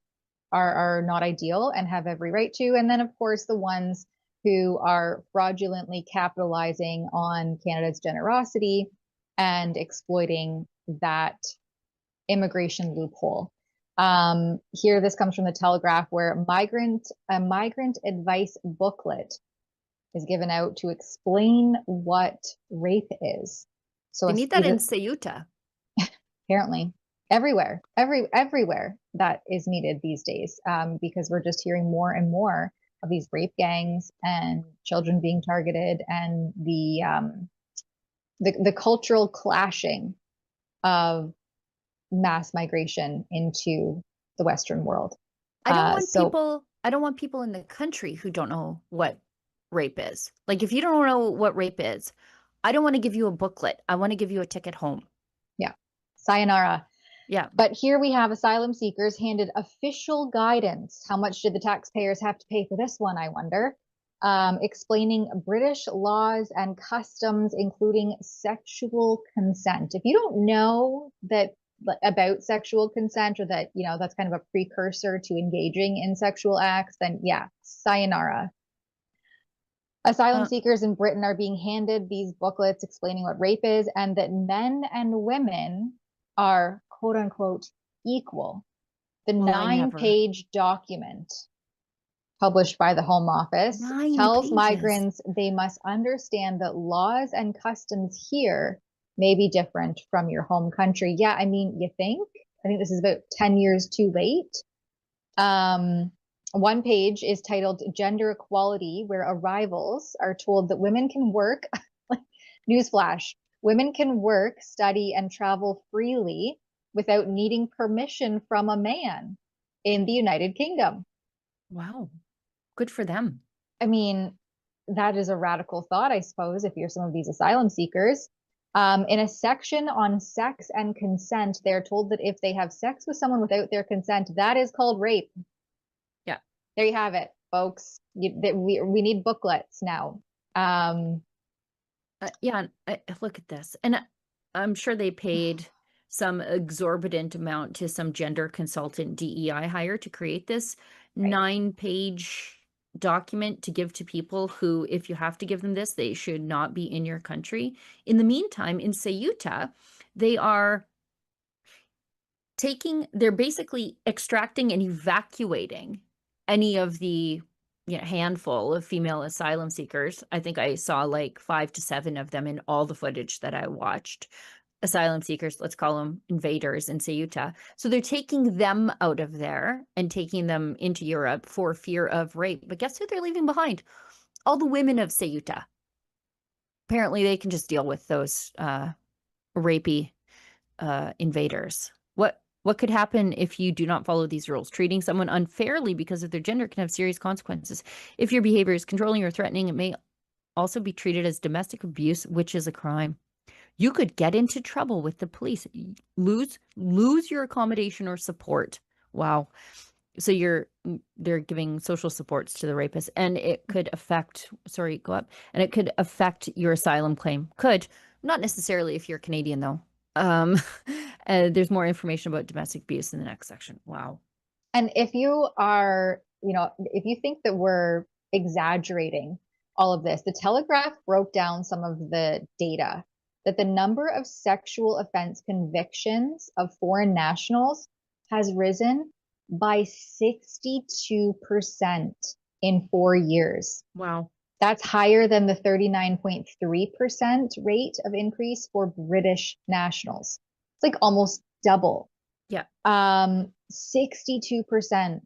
are not ideal and have every right to, and then of course the ones who are fraudulently capitalizing on Canada's generosity and exploiting that immigration loophole. Here, this comes from the Telegraph, where a migrant advice booklet is given out to explain what rape is. So They need that in Ceuta. apparently everywhere that is needed these days, because we're just hearing more and more of these rape gangs and children being targeted, and the cultural clashing of mass migration into the Western world. I don't want people in the country who don't know what rape is. Like, if you don't know what rape is, I don't want to give you a booklet. I want to give you a ticket home. Yeah. Sayonara. Yeah. But here we have asylum seekers handed official guidance. How much did the taxpayers have to pay for this one, I wonder? Explaining British laws and customs, including sexual consent. If you don't know that about sexual consent, or that, that's kind of a precursor to engaging in sexual acts, then yeah, sayonara. Asylum seekers in Britain are being handed these booklets explaining what rape is, and that men and women are quote unquote equal. The 9-page document published by the Home Office tells migrants they must understand that laws and customs here may be different from your home country. Yeah, I mean, I think this is about 10 years too late. One page is titled Gender Equality, where arrivals are told that women can work, newsflash, women can work, study, and travel freely without needing permission from a man in the United Kingdom. Wow. Good for them. I mean, that is a radical thought, I suppose, if you're some of these asylum seekers. In a section on sex and consent, they're told that if they have sex with someone without their consent, that is called rape. Yeah. There you have it, folks. We need booklets now. Look at this. And I'm sure they paid some exorbitant amount to some gender consultant DEI hire to create this 9-page document to give to people who, if you have to give them this, they should not be in your country. In the meantime, in Ceuta, they're basically extracting and evacuating any of the handful of female asylum seekers. I think I saw like 5 to 7 of them in all the footage that I watched. Asylum seekers, let's call them invaders in Ceuta. So they're taking them out of there and taking them into Europe for fear of rape. But guess who they're leaving behind? All the women of Ceuta. Apparently they can just deal with those rapey invaders. What could happen if you do not follow these rules? Treating someone unfairly because of their gender can have serious consequences. If your behavior is controlling or threatening, it may also be treated as domestic abuse, which is a crime. You could get into trouble with the police, lose your accommodation or support. Wow. So they're giving social supports to the rapist, and it could affect, sorry, go up, and it could affect your asylum claim. Could, not necessarily if you're Canadian though. There's more information about domestic abuse in the next section. Wow. And if you are, if you think that we're exaggerating all of this, the Telegraph broke down some of the data that the number of sexual offense convictions of foreign nationals has risen by 62% in 4 years. Wow. That's higher than the 39.3% rate of increase for British nationals. It's like almost double. Yeah. 62%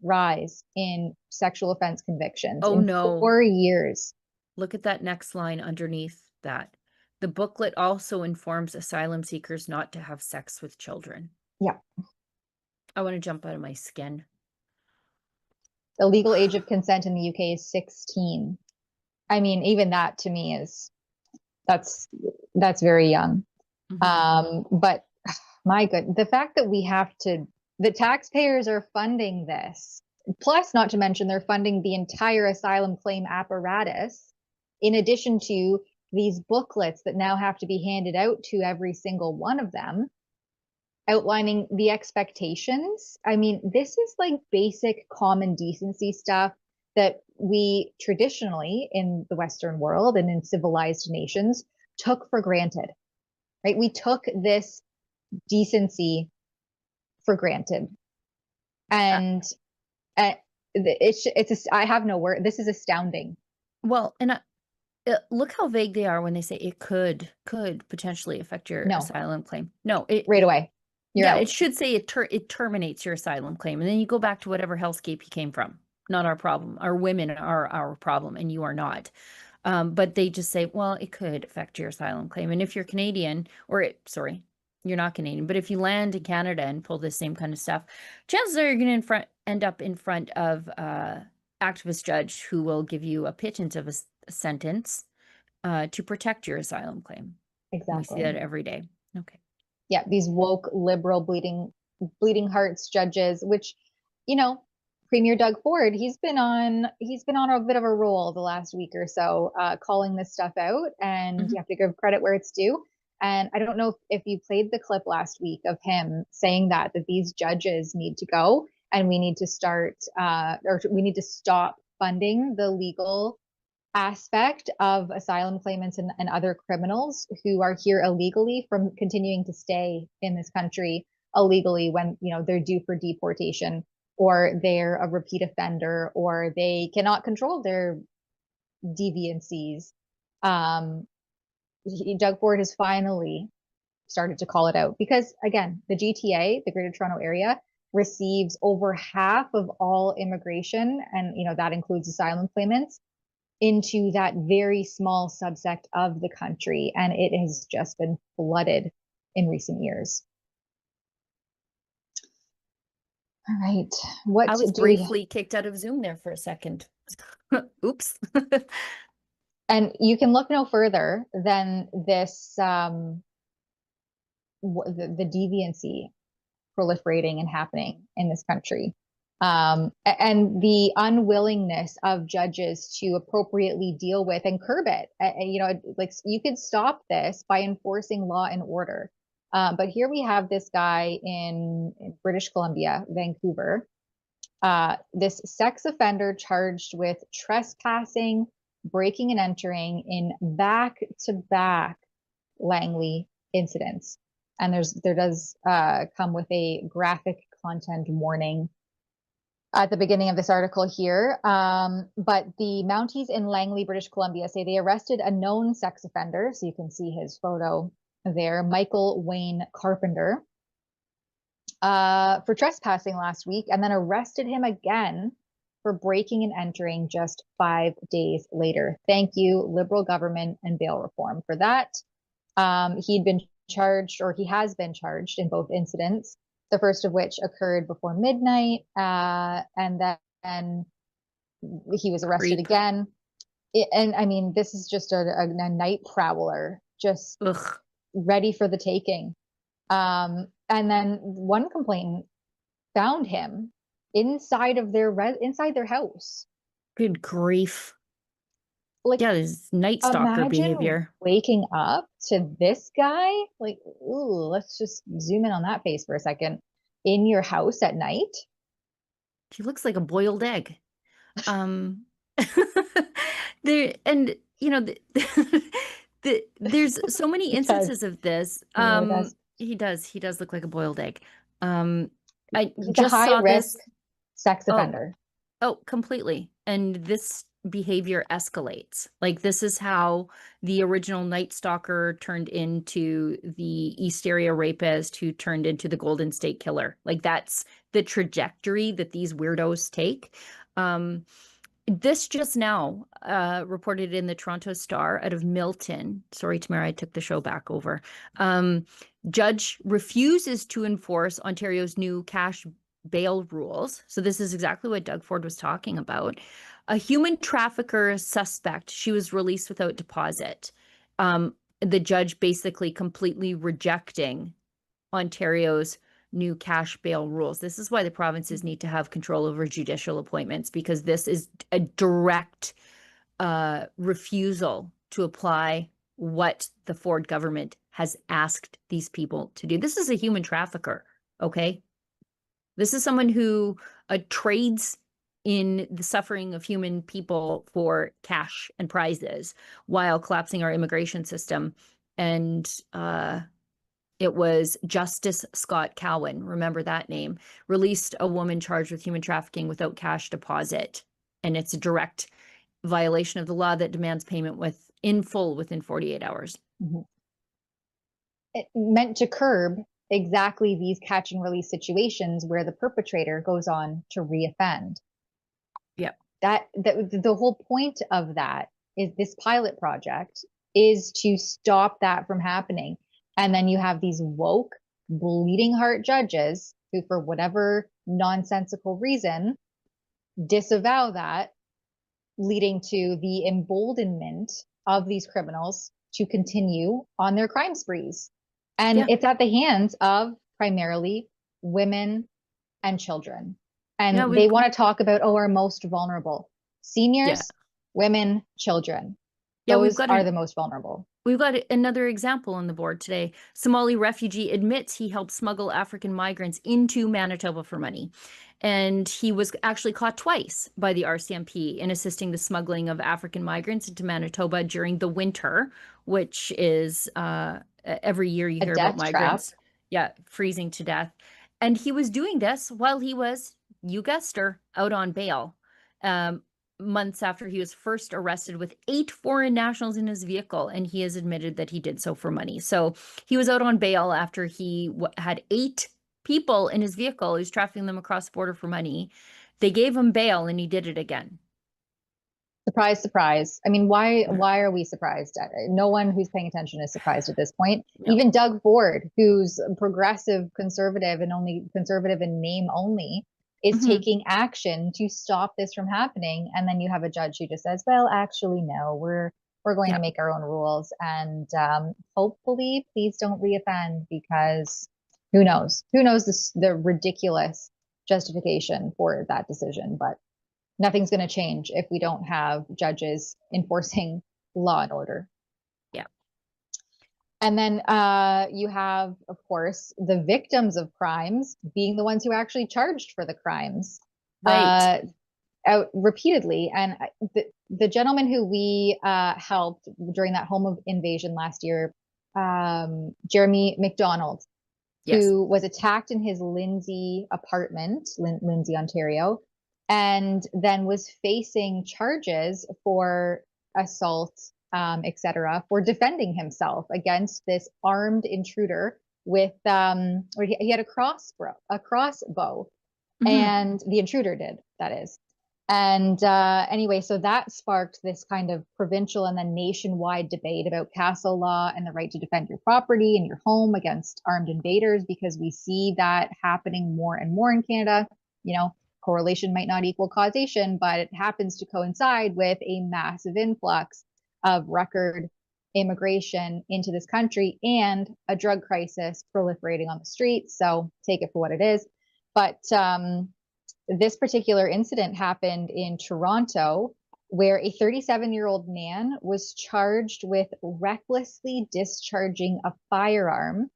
rise in sexual offense convictions Oh, in no. 4 years. Look at that next line underneath that. The booklet also informs asylum seekers not to have sex with children. Yeah. I want to jump out of my skin. The legal age of consent in the UK is 16. I mean, even that to me that's very young. But my good, the fact that the taxpayers are funding this, plus not to mention they're funding the entire asylum claim apparatus, in addition to these booklets that now have to be handed out to every single one of them, outlining the expectations. I mean, this is like basic common decency stuff that we traditionally in the Western world and in civilized nations took for granted, right? We took this decency for granted. And I have no word. This is astounding. Well, and look how vague they are when they say it could potentially affect your asylum claim. No, right away. It should say it terminates your asylum claim, and then you go back to whatever hellscape you came from. Not our problem. Our women are our problem, and you are not. But they just say, well, it could affect your asylum claim. And if you're Canadian, you're not Canadian, but if you land in Canada and pull this same kind of stuff, chances are you're going to end up in front of activist judge who will give you a pittance of a sentence to protect your asylum claim. Exactly. We see that every day. Okay. Yeah, these woke liberal bleeding hearts judges, which, Premier Doug Ford, he's been on a bit of a roll the last week or so, calling this stuff out, and you have to give credit where it's due. And I don't know if you played the clip last week of him saying that these judges need to go, and we need to start, or we need to stop funding the legal aspect of asylum claimants and other criminals who are here illegally from continuing to stay in this country illegally when they're due for deportation, or they're a repeat offender, or they cannot control their deviancies. Doug Ford has finally started to call it out because, again, the GTA, the Greater Toronto Area, receives over half of all immigration, and that includes asylum claimants, into that very small subsect of the country, and it has just been flooded in recent years. All right. I was briefly kicked out of Zoom there for a second. Oops. And you can look no further than this, the deviancy proliferating and happening in this country. And the unwillingness of judges to appropriately deal with and curb it. Like you could stop this by enforcing law and order. But here we have this guy in British Columbia, Vancouver, this sex offender charged with trespassing, breaking and entering in back-to-back Langley incidents. And there does come with a graphic content warning. at the beginning of this article here. But the Mounties in Langley, British Columbia say they arrested a known sex offender. So you can see his photo there, Michael Wayne Carpenter, for trespassing last week, and then arrested him again for breaking and entering just 5 days later. Thank you, Liberal government and bail reform, for that. He'd been charged, or he has been charged in both incidents, the first of which occurred before midnight, and then he was arrested again. And I mean, this is just a night prowler, just Ugh. ready for the taking. And then one complainant found him inside their house. Good grief. Like, Yeah, this Night Stalker imagine behavior. waking up to this guy. Like, ooh, let's just zoom in on that face for a second. In your house at night. He looks like a boiled egg. There, and you know, there's so many He instances of this. He does. He does look like a boiled egg. I He's a just high saw risk this. sex Oh, offender. oh, completely. And this behavior escalates. Like, this is how the original Night Stalker turned into the East Area rapist who turned into the Golden State Killer. Like, that's the trajectory that these weirdos take. This just now reported in the Toronto Star out of Milton. Sorry, Tamara, I took the show back over. Judge refuses to enforce Ontario's new cash bail rules. So this is exactly what Doug Ford was talking about. A human trafficker suspect, she was released without deposit. The judge basically completely rejecting Ontario's new cash bail rules. This is why the provinces need to have control over judicial appointments, because this is a direct refusal to apply what the Ford government has asked these people to do. This is a human trafficker, okay? This is someone who trades in the suffering of human people for cash and prizes while collapsing our immigration system. And it was Justice Scott Cowan, remember that name, released a woman charged with human trafficking without cash deposit. And it's a direct violation of the law that demands payment in full within 48 hours. Mm-hmm. It meant to curb exactly these catch and release situations where the perpetrator goes on to reoffend. Yeah. That the whole point of that is this pilot project is to stop that from happening. And then you have these woke, bleeding heart judges who, for whatever nonsensical reason, disavow that, leading to the emboldenment of these criminals to continue on their crime sprees. And it's at the hands of primarily women and children. And they want to talk about, our most vulnerable. Seniors, women, children. Those are the most vulnerable. We've got another example on the board today. Somali refugee admits he helped smuggle African migrants into Manitoba for money. And he was actually caught twice by the RCMP in assisting the smuggling of African migrants into Manitoba during the winter, which is every year you hear about migrants. Freezing to death. And he was doing this while he was, you guessed her, out on bail. Months after he was first arrested with 8 foreign nationals in his vehicle, and he has admitted that he did so for money. So he was out on bail after he had 8 people in his vehicle. He was trafficking them across the border for money. They gave him bail, and he did it again. Surprise, surprise. I mean, why are we surprised? No one who's paying attention is surprised at this point. No. Even Doug Ford, who's progressive conservative and only conservative in name only, is taking action to stop this from happening. And then you have a judge who just says, well, actually, no, we're going to make our own rules. And hopefully, please don't reoffend, because who knows? Who knows the ridiculous justification for that decision? But nothing's going to change if we don't have judges enforcing law and order. Yeah. And then you have, of course, the victims of crimes being the ones who are actually charged for the crimes, right? Out repeatedly. And the gentleman who we helped during that home invasion last year, Jeremy McDonald, who was attacked in his Lindsay apartment, Lindsay, Ontario, and then was facing charges for assault, etc., for defending himself against this armed intruder with, or he had a crossbow, and the intruder did, that is. And anyway, so that sparked this kind of provincial and then nationwide debate about castle law and the right to defend your property and your home against armed invaders, because we see that happening more and more in Canada. You know, correlation might not equal causation, but it happens to coincide with a massive influx of record immigration into this country and a drug crisis proliferating on the streets. So take it for what it is. But this particular incident happened in Toronto, where a 37-year-old man was charged with recklessly discharging a firearm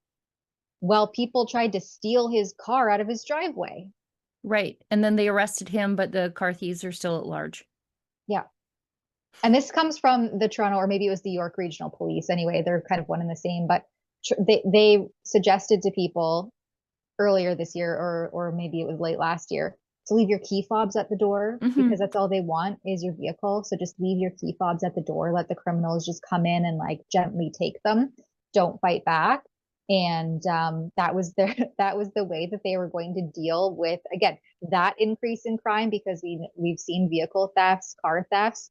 while people tried to steal his car out of his driveway. Right. And then they arrested him, but the car thieves are still at large. Yeah. And this comes from the Toronto, or maybe it was the York Regional Police. Anyway, they're kind of one and the same, but they suggested to people earlier this year, or maybe it was late last year, to leave your key fobs at the door, because that's all they want is your vehicle. So just leave your key fobs at the door, let the criminals just come in and like gently take them. Don't fight back. And that was the way that they were going to deal with, again, that increase in crime, because we've seen vehicle thefts, car thefts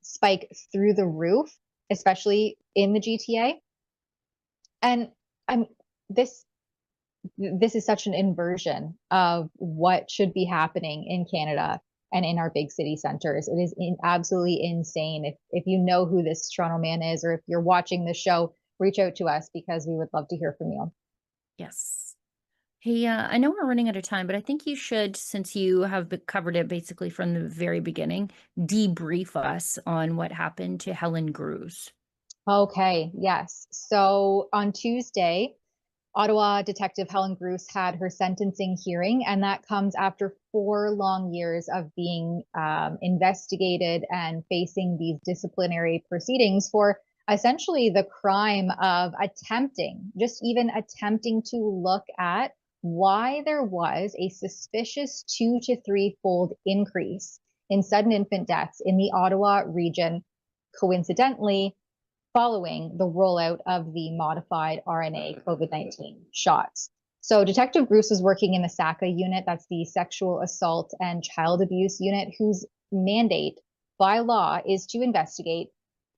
spike through the roof, especially in the GTA. And this is such an inversion of what should be happening in Canada and in our big city centers. It is absolutely insane. If you know who this Toronto man is, or if you're watching the show, reach out to us, because we would love to hear from you. Yes. Hey, I know we're running out of time, but I think you should, since you have covered it basically from the very beginning, debrief us on what happened to Helen Grews. Okay, yes. So on Tuesday, Ottawa detective Helen Grews had her sentencing hearing, and that comes after 4 long years of being investigated and facing these disciplinary proceedings for essentially the crime of just even attempting to look at why there was a suspicious 2 to 3-fold increase in sudden infant deaths in the Ottawa region, coincidentally following the rollout of the modified RNA COVID-19 shots. So Detective Bruce was working in the SACA unit, that's the Sexual Assault and Child Abuse Unit, whose mandate by law is to investigate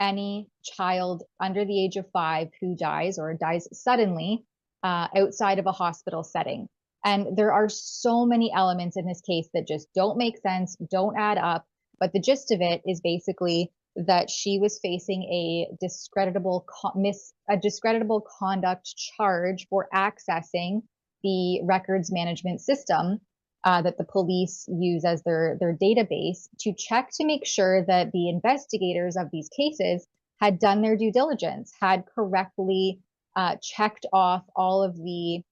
any child under the age of 5 who dies or dies suddenly outside of a hospital setting. And there are so many elements in this case that just don't make sense, don't add up. But the gist of it is basically that she was facing a discreditable conduct charge for accessing the records management system that the police use as their database to check to make sure that the investigators of these cases had done their due diligence, had correctly checked off all of the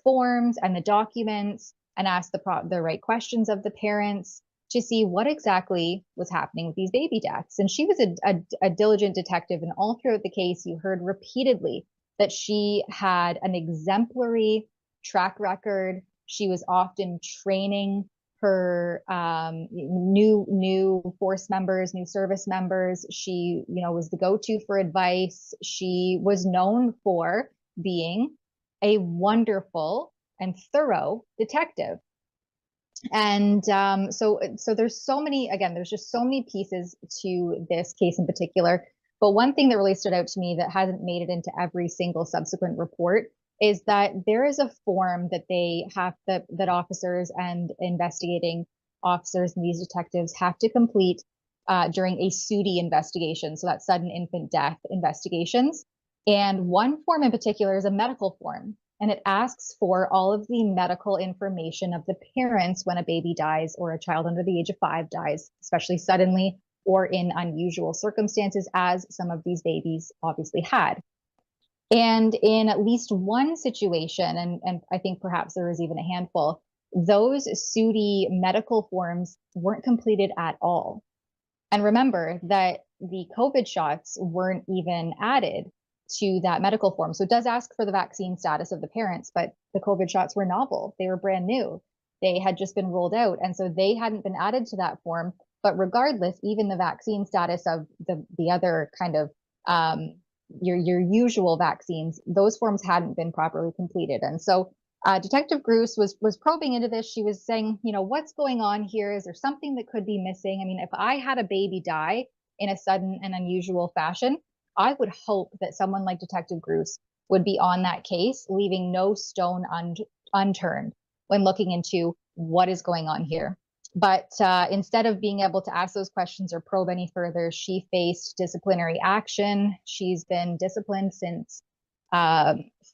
forms and the documents, and asked the right questions of the parents to see what exactly was happening with these baby deaths. And she was a diligent detective, and all throughout the case, you heard repeatedly that she had an exemplary track record. She was often training her new force members, new service members. She, was the go-to for advice. She was known for being a wonderful and thorough detective. And so there's there's just so many pieces to this case in particular. But one thing that really stood out to me that hasn't made it into every single subsequent report is that there is a form that that officers and investigating officers and these detectives have to complete during a SUDI investigation. So that's sudden infant death investigations. And one form in particular is a medical form. And it asks for all of the medical information of the parents when a baby dies or a child under the age of 5 dies, especially suddenly or in unusual circumstances, as some of these babies obviously had. And in at least one situation, and I think perhaps there was even a handful, those SUDI medical forms weren't completed at all. And remember that the COVID shots weren't even added to that medical form. So it does ask for the vaccine status of the parents, but the COVID shots were novel. They were brand new. they had just been rolled out. And so they hadn't been added to that form. But regardless, even the vaccine status of the other kind of your usual vaccines, those forms hadn't been properly completed. And so Detective Bruce was probing into this. She was saying, what's going on here? Is there something that could be missing? I mean, if I had a baby die in a sudden and unusual fashion, I would hope that someone like Detective Bruce would be on that case, leaving no stone unturned when looking into what is going on here. But instead of being able to ask those questions or probe any further, she faced disciplinary action. She's been disciplined since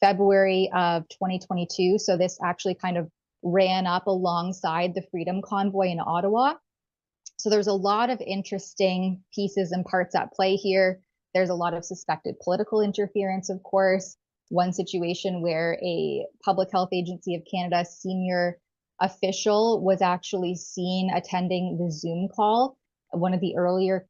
February of 2022. So this actually kind of ran up alongside the Freedom Convoy in Ottawa. So there's a lot of interesting pieces and parts at play here. There's a lot of suspected political interference, of course. One situation where a Public Health Agency of Canada senior official was actually seen attending the Zoom call, one of the earlier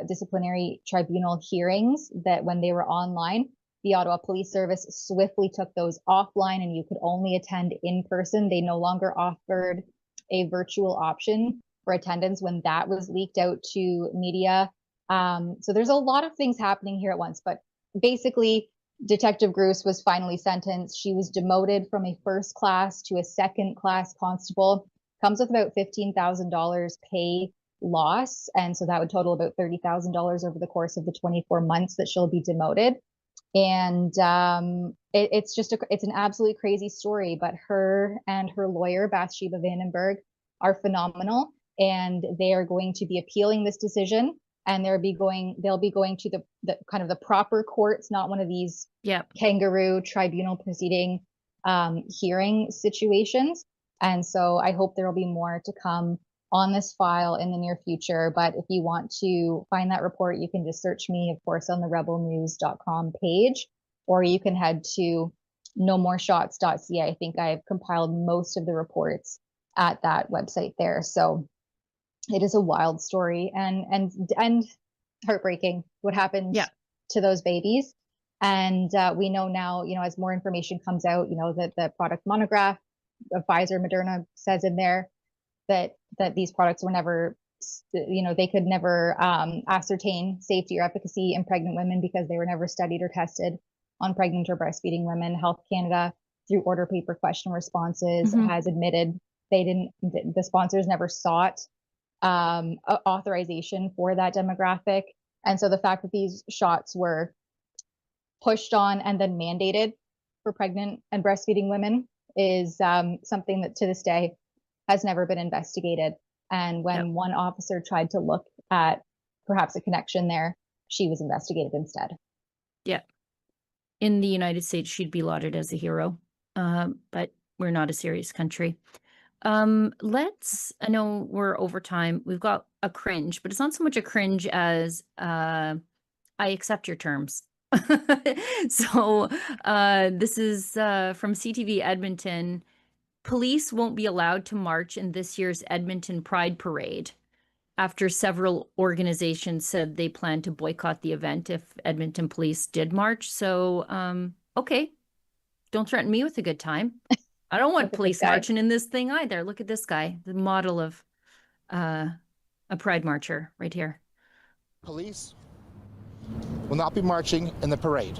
disciplinary tribunal hearings, that when they were online, the Ottawa Police Service swiftly took those offline and you could only attend in person. They no longer offered a virtual option for attendance when that was leaked out to media. So there's a lot of things happening here at once, but basically Detective Bruce was finally sentenced. She was demoted from a first class to a second class constable. Comes with about $15,000 pay loss. And so that would total about $30,000 over the course of the 24 months that she'll be demoted. And it's an absolutely crazy story, but her and her lawyer, Bathsheba Vandenberg, are phenomenal. And they are going to be appealing this decision. And they'll be going to the kind of the proper courts, not one of these kangaroo tribunal proceeding hearing situations. And so I hope there will be more to come on this file in the near future. But if you want to find that report, you can just search me, of course, on the rebelnews.com page, or you can head to nomoreshots.ca. I think I've compiled most of the reports at that website there. So it is a wild story and heartbreaking what happened to those babies. And we know now, as more information comes out, that the product monograph of Pfizer, Moderna says in there that these products were never, they could never ascertain safety or efficacy in pregnant women because they were never studied or tested on pregnant or breastfeeding women. Health Canada, through order paper question responses, has admitted the sponsors never sought authorization for that demographic. And so the fact that these shots were pushed on and then mandated for pregnant and breastfeeding women is something that to this day has never been investigated. And when one officer tried to look at perhaps a connection there, she was investigated instead. Yeah. In the United States, she'd be lauded as a hero, but we're not a serious country. I know we're over time. We've got a cringe, but it's not so much a cringe as I accept your terms. So this is from CTV Edmonton. Police won't be allowed to march in this year's Edmonton Pride Parade after several organizations said they plan to boycott the event if Edmonton police did march. So, okay, don't threaten me with a good time. I don't want police marching in this thing either. Look at this guy, the model of a pride marcher right here. Police will not be marching in the parade.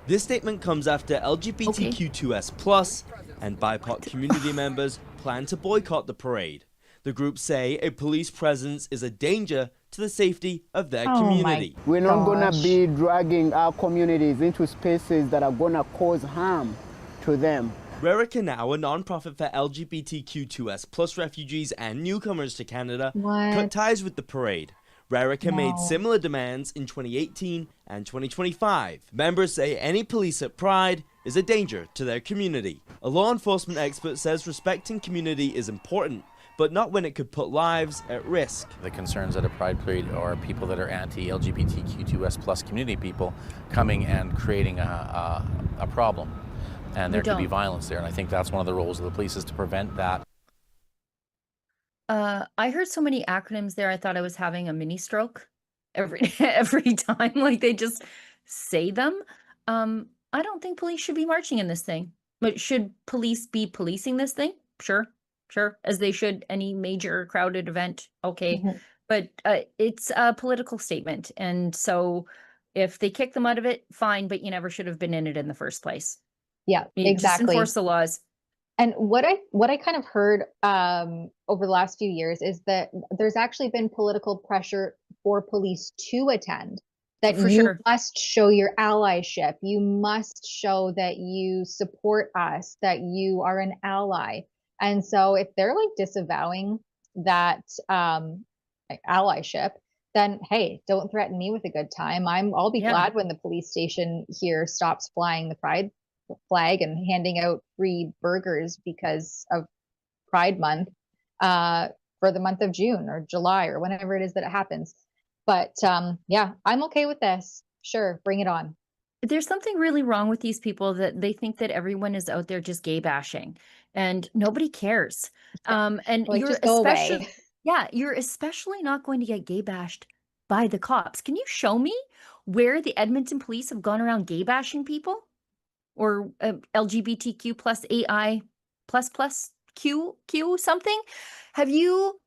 This statement comes after LGBTQ2S+ and BIPOC community members plan to boycott the parade. The groups say a police presence is a danger to the safety of their community. We're not going to be dragging our communities into spaces that are going to cause harm to them. Rerica Now, a non-profit for LGBTQ2S+ refugees and newcomers to Canada, cut ties with the parade. Rerica made similar demands in 2018 and 2025. Members say any police at Pride is a danger to their community. A law enforcement expert says respecting community is important, but not when it could put lives at risk. The concerns at a Pride Parade are people that are anti-LGBTQ2S+ community people coming and creating a problem. And there could be violence there, and I think that's one of the roles of the police is to prevent that. I heard so many acronyms there, I thought I was having a mini stroke every time, like they just say them. I don't think police should be marching in this thing. But should police be policing this thing? Sure. sure, as they should any major crowded event. Okay. Mhm. But it's a political statement. And so if they kick them out of it, fine, but you never should have been in it in the first place. Yeah, You just exactly. enforce the laws. And what I kind of heard over the last few years is that there's actually been political pressure for police to attend, that For you sure. must show your allyship, you must show that you support us, that you are an ally. And so if they're like disavowing that allyship, then hey, don't threaten me with a good time. I'll be Yeah. glad when the police station here stops flying the pride flag and handing out free burgers because of Pride Month for the month of June or July or whenever it is that it happens. But yeah, I'm okay with this. Sure, bring it on. There's something really wrong with these people that they think that everyone is out there just gay bashing and nobody cares. And Like, just go away. you're especially not going to get gay bashed by the cops. Can you show me where the Edmonton police have gone around gay bashing people? Or LGBTQ plus AI plus Q something? Have you,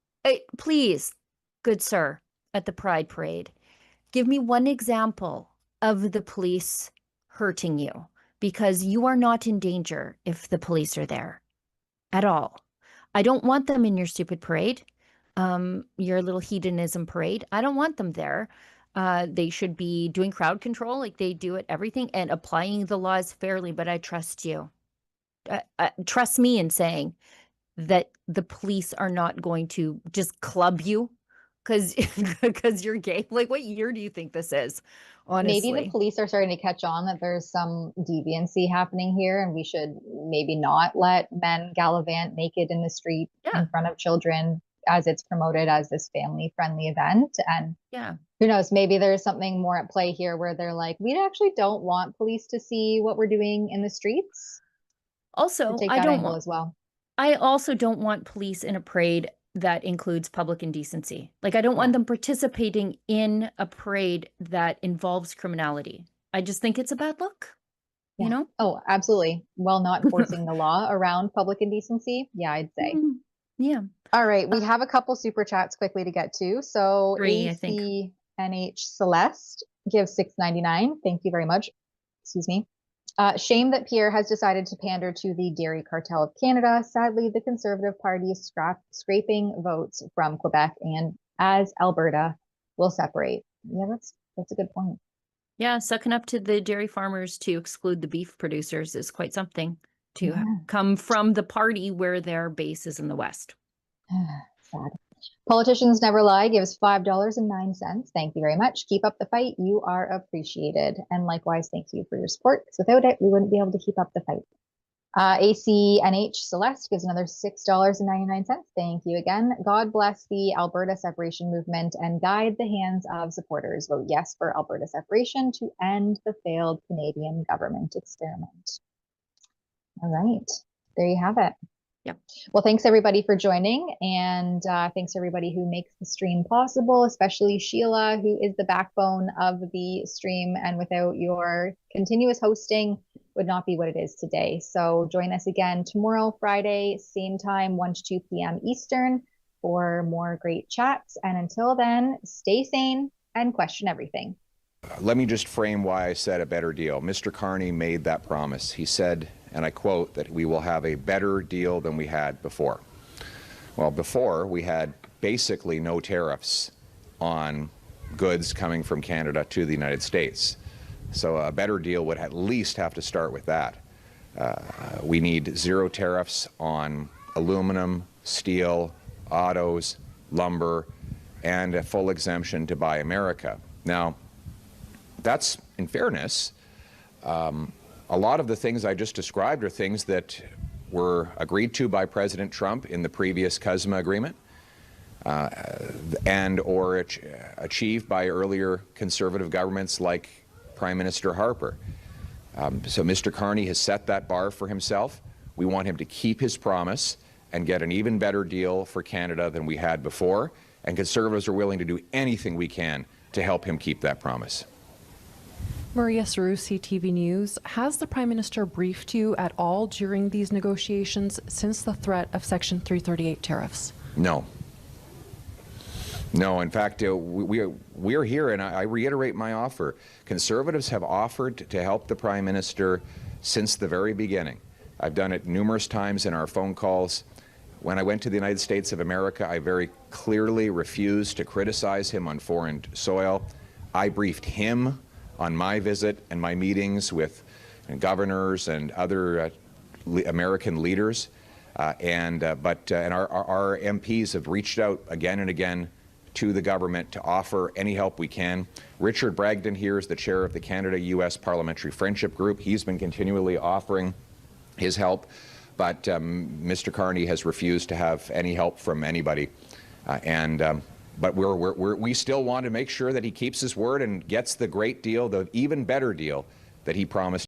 please, good sir, at the Pride Parade, give me one example of the police hurting you, because you are not in danger if the police are there at all. I don't want them in your stupid parade, your little hedonism parade. I don't want them there. They should be doing crowd control like they do at everything and applying the laws fairly, but I trust you. Trust me in saying that the police are not going to just club you because you're gay. Like, what year do you think this is? Maybe the Honestly. police are starting to catch on that there's some deviancy happening here, and we should maybe not let men gallivant naked in the street Yeah. in front of children as it's promoted as this family-friendly event. And Yeah. who knows, maybe there's something more at play here where they're like, we actually don't want police to see what we're doing in the streets. Also, Take that angle as well. I also don't want police in a parade that includes public indecency. Like, I don't want them participating in a parade that involves criminality. I just think it's a bad look, you know? Oh, absolutely. Well, not forcing the law around public indecency. Yeah, I'd say. Yeah. All right. We have a couple super chats quickly to get to. So 3, I think. ACNH Celeste gives $6.99. Thank you very much. Excuse me. Shame that Pierre has decided to pander to the dairy cartel of Canada. Sadly, the Conservative Party is scraping votes from Quebec, and as Alberta will separate. Yeah, that's a good point. Yeah, sucking up to the dairy farmers to exclude the beef producers is quite something to come from the party where their base is in the West. Sad. Politicians Never Lie gives $5.09. Thank you very much. Keep up the fight. You are appreciated. And likewise, thank you for your support, because without it, we wouldn't be able to keep up the fight. ACNH Celeste gives another $6.99. Thank you again. God bless the Alberta separation movement and guide the hands of supporters. Vote yes for Alberta separation to end the failed Canadian government experiment. All right, there you have it. Yep. Well, thanks everybody for joining, and thanks everybody who makes the stream possible, especially Sheila, who is the backbone of the stream, and without your continuous hosting would not be what it is today. So join us again tomorrow, Friday, same time, 1 to 2 p.m. Eastern, for more great chats. And until then, stay sane and question everything. Let me just frame why I said a better deal. Mr. Carney made that promise. He said, and I quote, that we will have a better deal than we had before. Well, before we had basically no tariffs on goods coming from Canada to the United States. So a better deal would at least have to start with that. We need zero tariffs on aluminum, steel, autos, lumber, and a full exemption to Buy America. Now, that's, in fairness, a lot of the things I just described are things that were agreed to by President Trump in the previous CUSMA agreement and or achieved by earlier conservative governments like Prime Minister Harper. So Mr. Carney has set that bar for himself. We want him to keep his promise and get an even better deal for Canada than we had before, and Conservatives are willing to do anything we can to help him keep that promise. Maria Saru, CTV News. Has the Prime Minister briefed you at all during these negotiations since the threat of Section 338 tariffs? No. No, in fact, we're here, and I reiterate my offer. Conservatives have offered to help the Prime Minister since the very beginning. I've done it numerous times in our phone calls. When I went to the United States of America, I very clearly refused to criticize him on foreign soil. I briefed him on my visit and my meetings with governors and other American leaders, and our MPs have reached out again and again to the government to offer any help we can. Richard Bragdon here is the chair of the Canada-U.S. Parliamentary Friendship Group. He's been continually offering his help, but Mr. Carney has refused to have any help from anybody. But we still want to make sure that he keeps his word and gets the great deal, the even better deal that he promised.